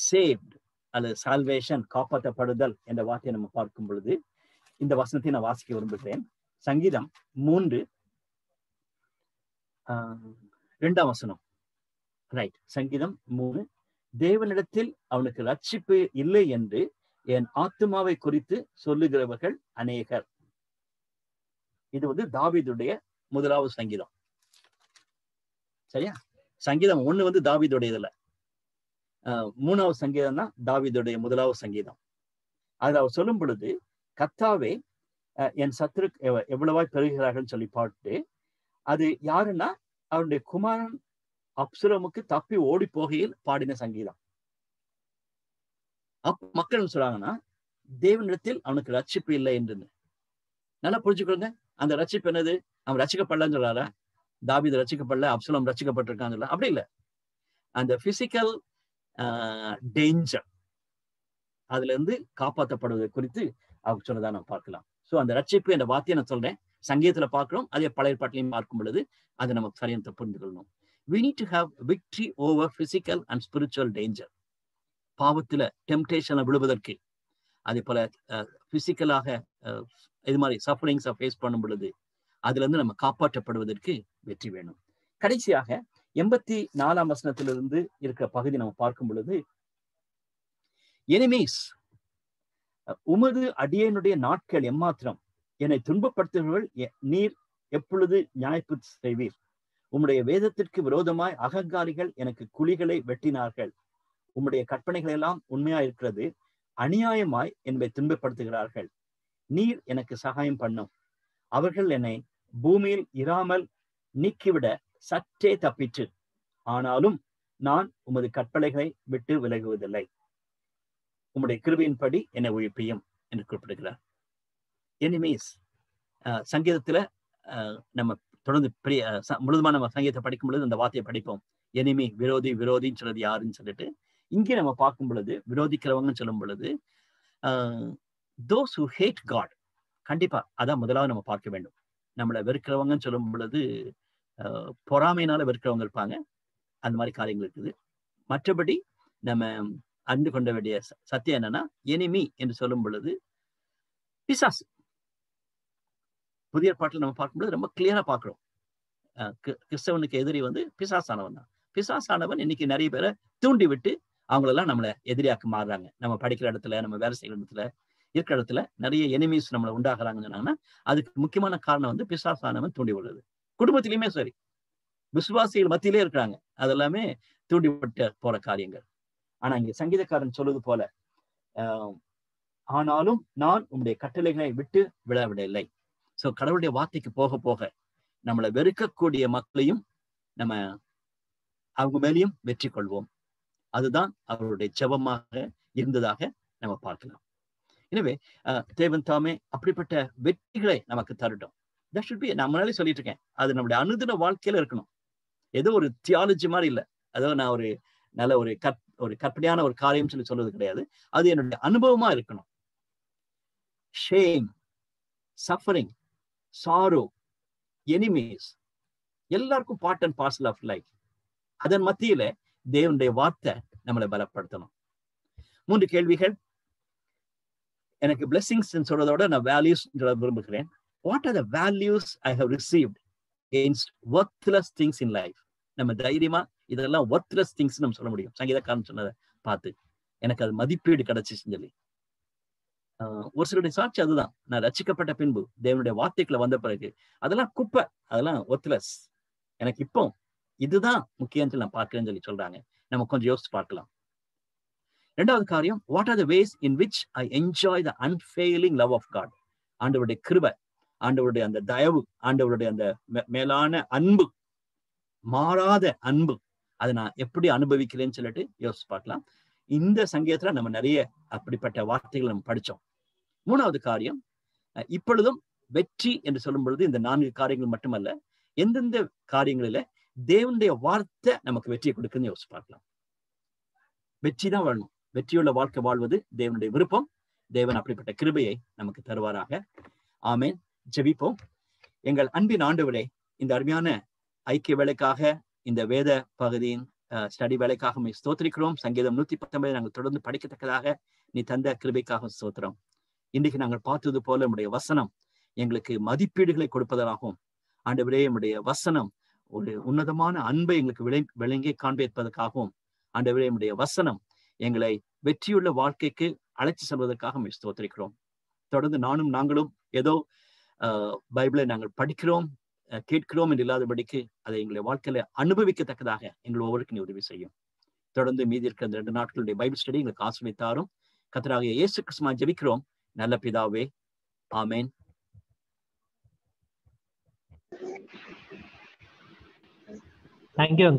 saved அல்லது சால்வேஷன், காப்பாற்றப்படுதல் என்ற வார்த்தையை நம்ம பார்க்கும் பொழுது இந்த வசனத்தை நான் வாசிக்க விரும்புகிறேன். சங்கீதம் 3:2 வசனம். ரைட், சங்கீதம் 3, தேவனிடத்தில் அவனுக்கு ரட்சிப்பு இல்லை என்று என் ஆத்துமாவை குறித்து சொல்லுகிறவர்கள் அநேகர். இது தாவீதுடைய முதலாவது சங்கீதம். சரியா? சங்கீதம் 1 தாவீதுடையதுல, 3வது சங்கீதம் தான் தாவீதுடைய முதலாவது சங்கீதம். அதுல அவர் சொல்லும் பொழுது கர்த்தாவே என் சத்துரு எவ்வளவாய் பெறுகிறார்கள் சொல்லி பாட்டு, அது யாருன்னா அவருடைய குமாரன் அப்சலோமுக்கு தப்பி ஓடி போகையில் பாடின சங்கீதம். மக்கள் சொல்றாங்கன்னா தேவனிடத்தில் அவனுக்கு ரட்சிப்பு இல்லை என்று. நல்லா புரிஞ்சுக்கொள்ளுங்க, அந்த ரட்சிப்பு என்னது? அவன் ரட்சிக்கப்படலன்னு சொல்றாரா? தாவீது ரட்சிக்கப்படல, அப்சலோம் ரட்சிக்கப்பட்டிருக்கான்னு சொல்ல, அப்படி இல்லை. அந்த பிசிக்கல் டேஞ்சர் அதுல இருந்து காப்பாற்றப்படுவது குறித்து அவர் சொன்னதா நம்ம பார்க்கலாம். ஸோ அந்த ரட்சிப்பு என்ற வார்த்தையை நான் சொல்றேன், சங்கீதத்துல பார்க்கிறோம், அதே பழைய ஏற்பாட்டிலையும் பார்க்கும் பொழுது அதை நமக்கு சரியான புரிந்து கொள்ளணும். we need to have victory over physical and spiritual danger. பாவத்துல டெம்டேஷனை விடுவதற்கு, அதே போல பிசிக்கலாக இது மாதிரி சஃபரிங்ஸை ஃபேஸ் பண்ணும் பொழுது அதுல இருந்து நம்ம காப்பாற்றப்படுவதற்கு வெற்றி வேணும். கடைசியாக 84ஆம் வசனத்திலிருந்து இருக்கிற பகுதி நம்ம பார்க்கும் பொழுது, எனிமீஸ், உமது அடியனுடைய நாட்கள் எம்மாத்திரம், என்னை துன்பப்படுத்துகிறவர்கள் நீர் எப்பொழுது நியாயப்பு செய்வீர்? உம்முடைய வேதத்திற்கு விரோதமாய் அகங்காரிகள் எனக்கு குழிகளை வெட்டினார்கள். உம்முடைய கற்பனைகள் எல்லாம் உண்மையா இருக்கிறது, அநியாயமாய் என்னை துன்பப்படுத்துகிறார்கள். நீர் எனக்கு சகாயம் பண்ணும். அவர்கள் என்னை பூமியில் இராமல் நீக்கிவிட சற்றே தப்பிற்று, ஆனாலும் நான் உமது கற்பனைகளை விட்டு விலகுவதில்லை. உம்முடைய கிருபையின்படி என்னை ஒழிப்பியும் என்று குறிப்பிடுகிறார். எனிமீஸ், சங்கீதத்துல நம்ம தொடர்ந்து முழுதுமா நம்ம சங்கீதத்தை படிக்கும் பொழுது அந்த வார்த்தையை படிப்போம். எனிமி, விரோதின்னு சொல்றது யாருன்னு சொல்லிட்டு இங்கே நம்ம பார்க்கும் பொழுது விரோதிக்கிறவங்கன்னு சொல்லும் பொழுது those who hate God, கண்டிப்பா அதான் முதலாவது நம்ம பார்க்க வேண்டும். நம்மளை வெறுக்கிறவங்கன்னு சொல்லும் பொழுது பொறாமையினால வெறுக்கிறவங்க இருப்பாங்க, அந்த மாதிரி காரியங்கள் இருக்குது. மற்றபடி நம்ம அறிந்து கொண்ட வேண்டிய சத்தியம் என்னன்னா, எனிமி என்று சொல்லும் பொழுது பிசாசு. புதிய பாட்டில் நம்ம பார்க்கும்பொழுது ரொம்ப கிளியரா பார்க்கிறோம், கிறிஸ்தவனுக்கு எதிரி பிசாசானவன் தான். பிசாசானவன் இன்னைக்கு நிறைய பேரை தூண்டி விட்டு அவங்களெல்லாம் நம்மளை எதிரியாக்க மாறுறாங்க. நம்ம படிக்கிற இடத்துல, நம்ம வேலை செய்கிற இடத்துல, இருக்கிற இடத்துல நிறைய எனிமீஸ் நம்மளை உண்டாகிறாங்கன்னு சொன்னாங்கன்னா அதுக்கு முக்கியமான காரணம் பிசாசானவன் தூண்டி விடுறது. குடும்பத்திலையுமே சரி, விசுவாசிகள் மத்தியிலே இருக்கிறாங்க, அதெல்லாமே தூண்டிவிட்டு போற காரியங்கள். ஆனா இங்க சங்கீதக்காரன் சொல்வது போல, ஆனாலும் நான் உம்முடைய கட்டளைகளை விட்டு விடவில்லை. சோ கடவுளுடைய வார்த்தைக்கு போக போக நம்மளை வெறுக்கக்கூடிய மக்களையும் நம்ம அவங்க மேலேயும் வெற்றி கொள்வோம். அதுதான் அவருடைய ஜெபமாக இருந்ததாக நம்ம பார்க்கலாம். எனவே தேவன் தாமே அப்படிப்பட்ட வெற்றிகளை நமக்கு தரட்டும். தட் ஷுட் பி, நான் முன்னாடி சொல்லிட்டு இருக்கேன், அது நம்முடைய அனுதின வாழ்க்கையில இருக்கணும். ஏதோ ஒரு தியாலஜி மாதிரி இல்லை, அதோ நான் ஒரு நல்ல ஒரு கற்பனையான ஒரு காரியம் சொல்றது கிடையாது. அது என்னுடைய அனுபவமா இருக்கணும். ஷேம், சஃபரிங், சாரோ, எனிமீஸ் எல்லாருக்கும் part and parcel of life. அதன் மத்தியில தேவனுடைய வார்த்தை நம்மளை பலப்படுத்தணும். 3 கேள்விகள். எனக்கு பிளெஸிங்ஸ் சொல்றதோட நான் வேல்யூஸ் விரும்புகிறேன். What are the values I have received against worthless things in life. நம்ம தைரியமா இதெல்லாம் worthless things நம்ம சொல்ல முடியும். சங்கீதக்காரன் சொன்னதை பார்த்து எனக்கு அது மதிப்பீடு கிடைச்சிச்சுன்னு சொல்லி. ஒரு சிலருடைய சாட்சி அதுதான். நான் ரட்சிக்கப்பட்ட பின்பு தேவனுடைய வார்த்தைக்குள்ள வந்த பிறகு அதெல்லாம் குப்பை, அதெல்லாம் worthless, எனக்கு இப்போ இதுதான் முக்கியம் சொல்லி நான் பார்க்கிறேன்னு சொல்லி சொல்றாங்க. நம்ம கொஞ்சம் யோசிச்சு பார்க்கலாம். இரண்டாவது காரியம், what are the ways in which I enjoy the unfailing love of God. ஆண்டவருடைய கிருபை, ஆண்டவருடைய அந்த தயவு, ஆண்டவருடைய அந்த மேலான அன்பு, மாறாத அன்பு, அதை நான் எப்படி அனுபவிக்கிறேன்னு சொல்லிட்டு யோசிச்சு பார்க்கலாம். இந்த சங்கீதத்துல நம்ம நிறைய அப்படிப்பட்ட வார்த்தைகள் நம்ம படிச்சோம். மூணாவது காரியம், இப்பொழுதும் வெற்றி என்று சொல்லும் பொழுது இந்த 4 காரியங்கள் மட்டுமல்ல, எந்தெந்த காரியங்களில தேவனுடைய வார்த்தை நமக்கு வெற்றியை கொடுக்குன்னு யோசிச்சு பார்க்கலாம். வெற்றி தான் வாழணும். வெற்றியுள்ள வாழ்க்கை வாழ்வது தேவனுடைய விருப்பம். தேவன் அப்படிப்பட்ட கிருபையை நமக்கு தருவாராக. ஆமேன். ஜெபிப்போம். எங்கள் அன்பின் ஆண்டவரே, இந்த அருமையான ஐக்கிய வேலைக்காக, இந்த வேத பகுதியின் ஸ்டடி வேலைக்காக ஸ்தோத்திரிக்கிறோம். சங்கீதம் 119 நாங்கள் தொடர்ந்து படிக்கத்தக்கதாக நீ தந்த கிருபைக்காக ஸ்தோத்திரம். இன்றைக்கு நாங்கள் பார்த்தது போல நம்முடைய வசனம் எங்களுக்கு மதிப்பீடுகளை கொடுப்பதாகவும், ஆண்டவரே நம்முடைய வசனம் ஒரு உன்னதமான அன்பை எங்களுக்கு விளங்கி காண்பிப்பதற்காகவும், ஆண்டவரே நம்முடைய வசனம் எங்களை வெற்றியுள்ள வாழ்க்கைக்கு அழைத்து செல்வதற்காக ஸ்தோத்திரிக்கிறோம். தொடர்ந்து நாங்களும் ஏதோ பைபிளை நாங்கள் படிக்கிறோம், கேட்கிறோம் என்று இல்லாதபடிக்கு அதை எங்களுடைய வாழ்க்கையில அனுபவிக்கத்தக்கதாக எங்கள் ஒவ்வொருக்கும் உதவி செய்யும். தொடர்ந்து மீதி இருக்கிற 2 நாட்களுடைய பைபிள் ஸ்டடி எங்களுக்கு ஆசீர்வதித்தாரும். கர்த்தராகிய இயேசு கிறிஸ்துவினால் ஜெபிக்கிறோம் நல்ல பிதாவே. ஆமென். Thank you.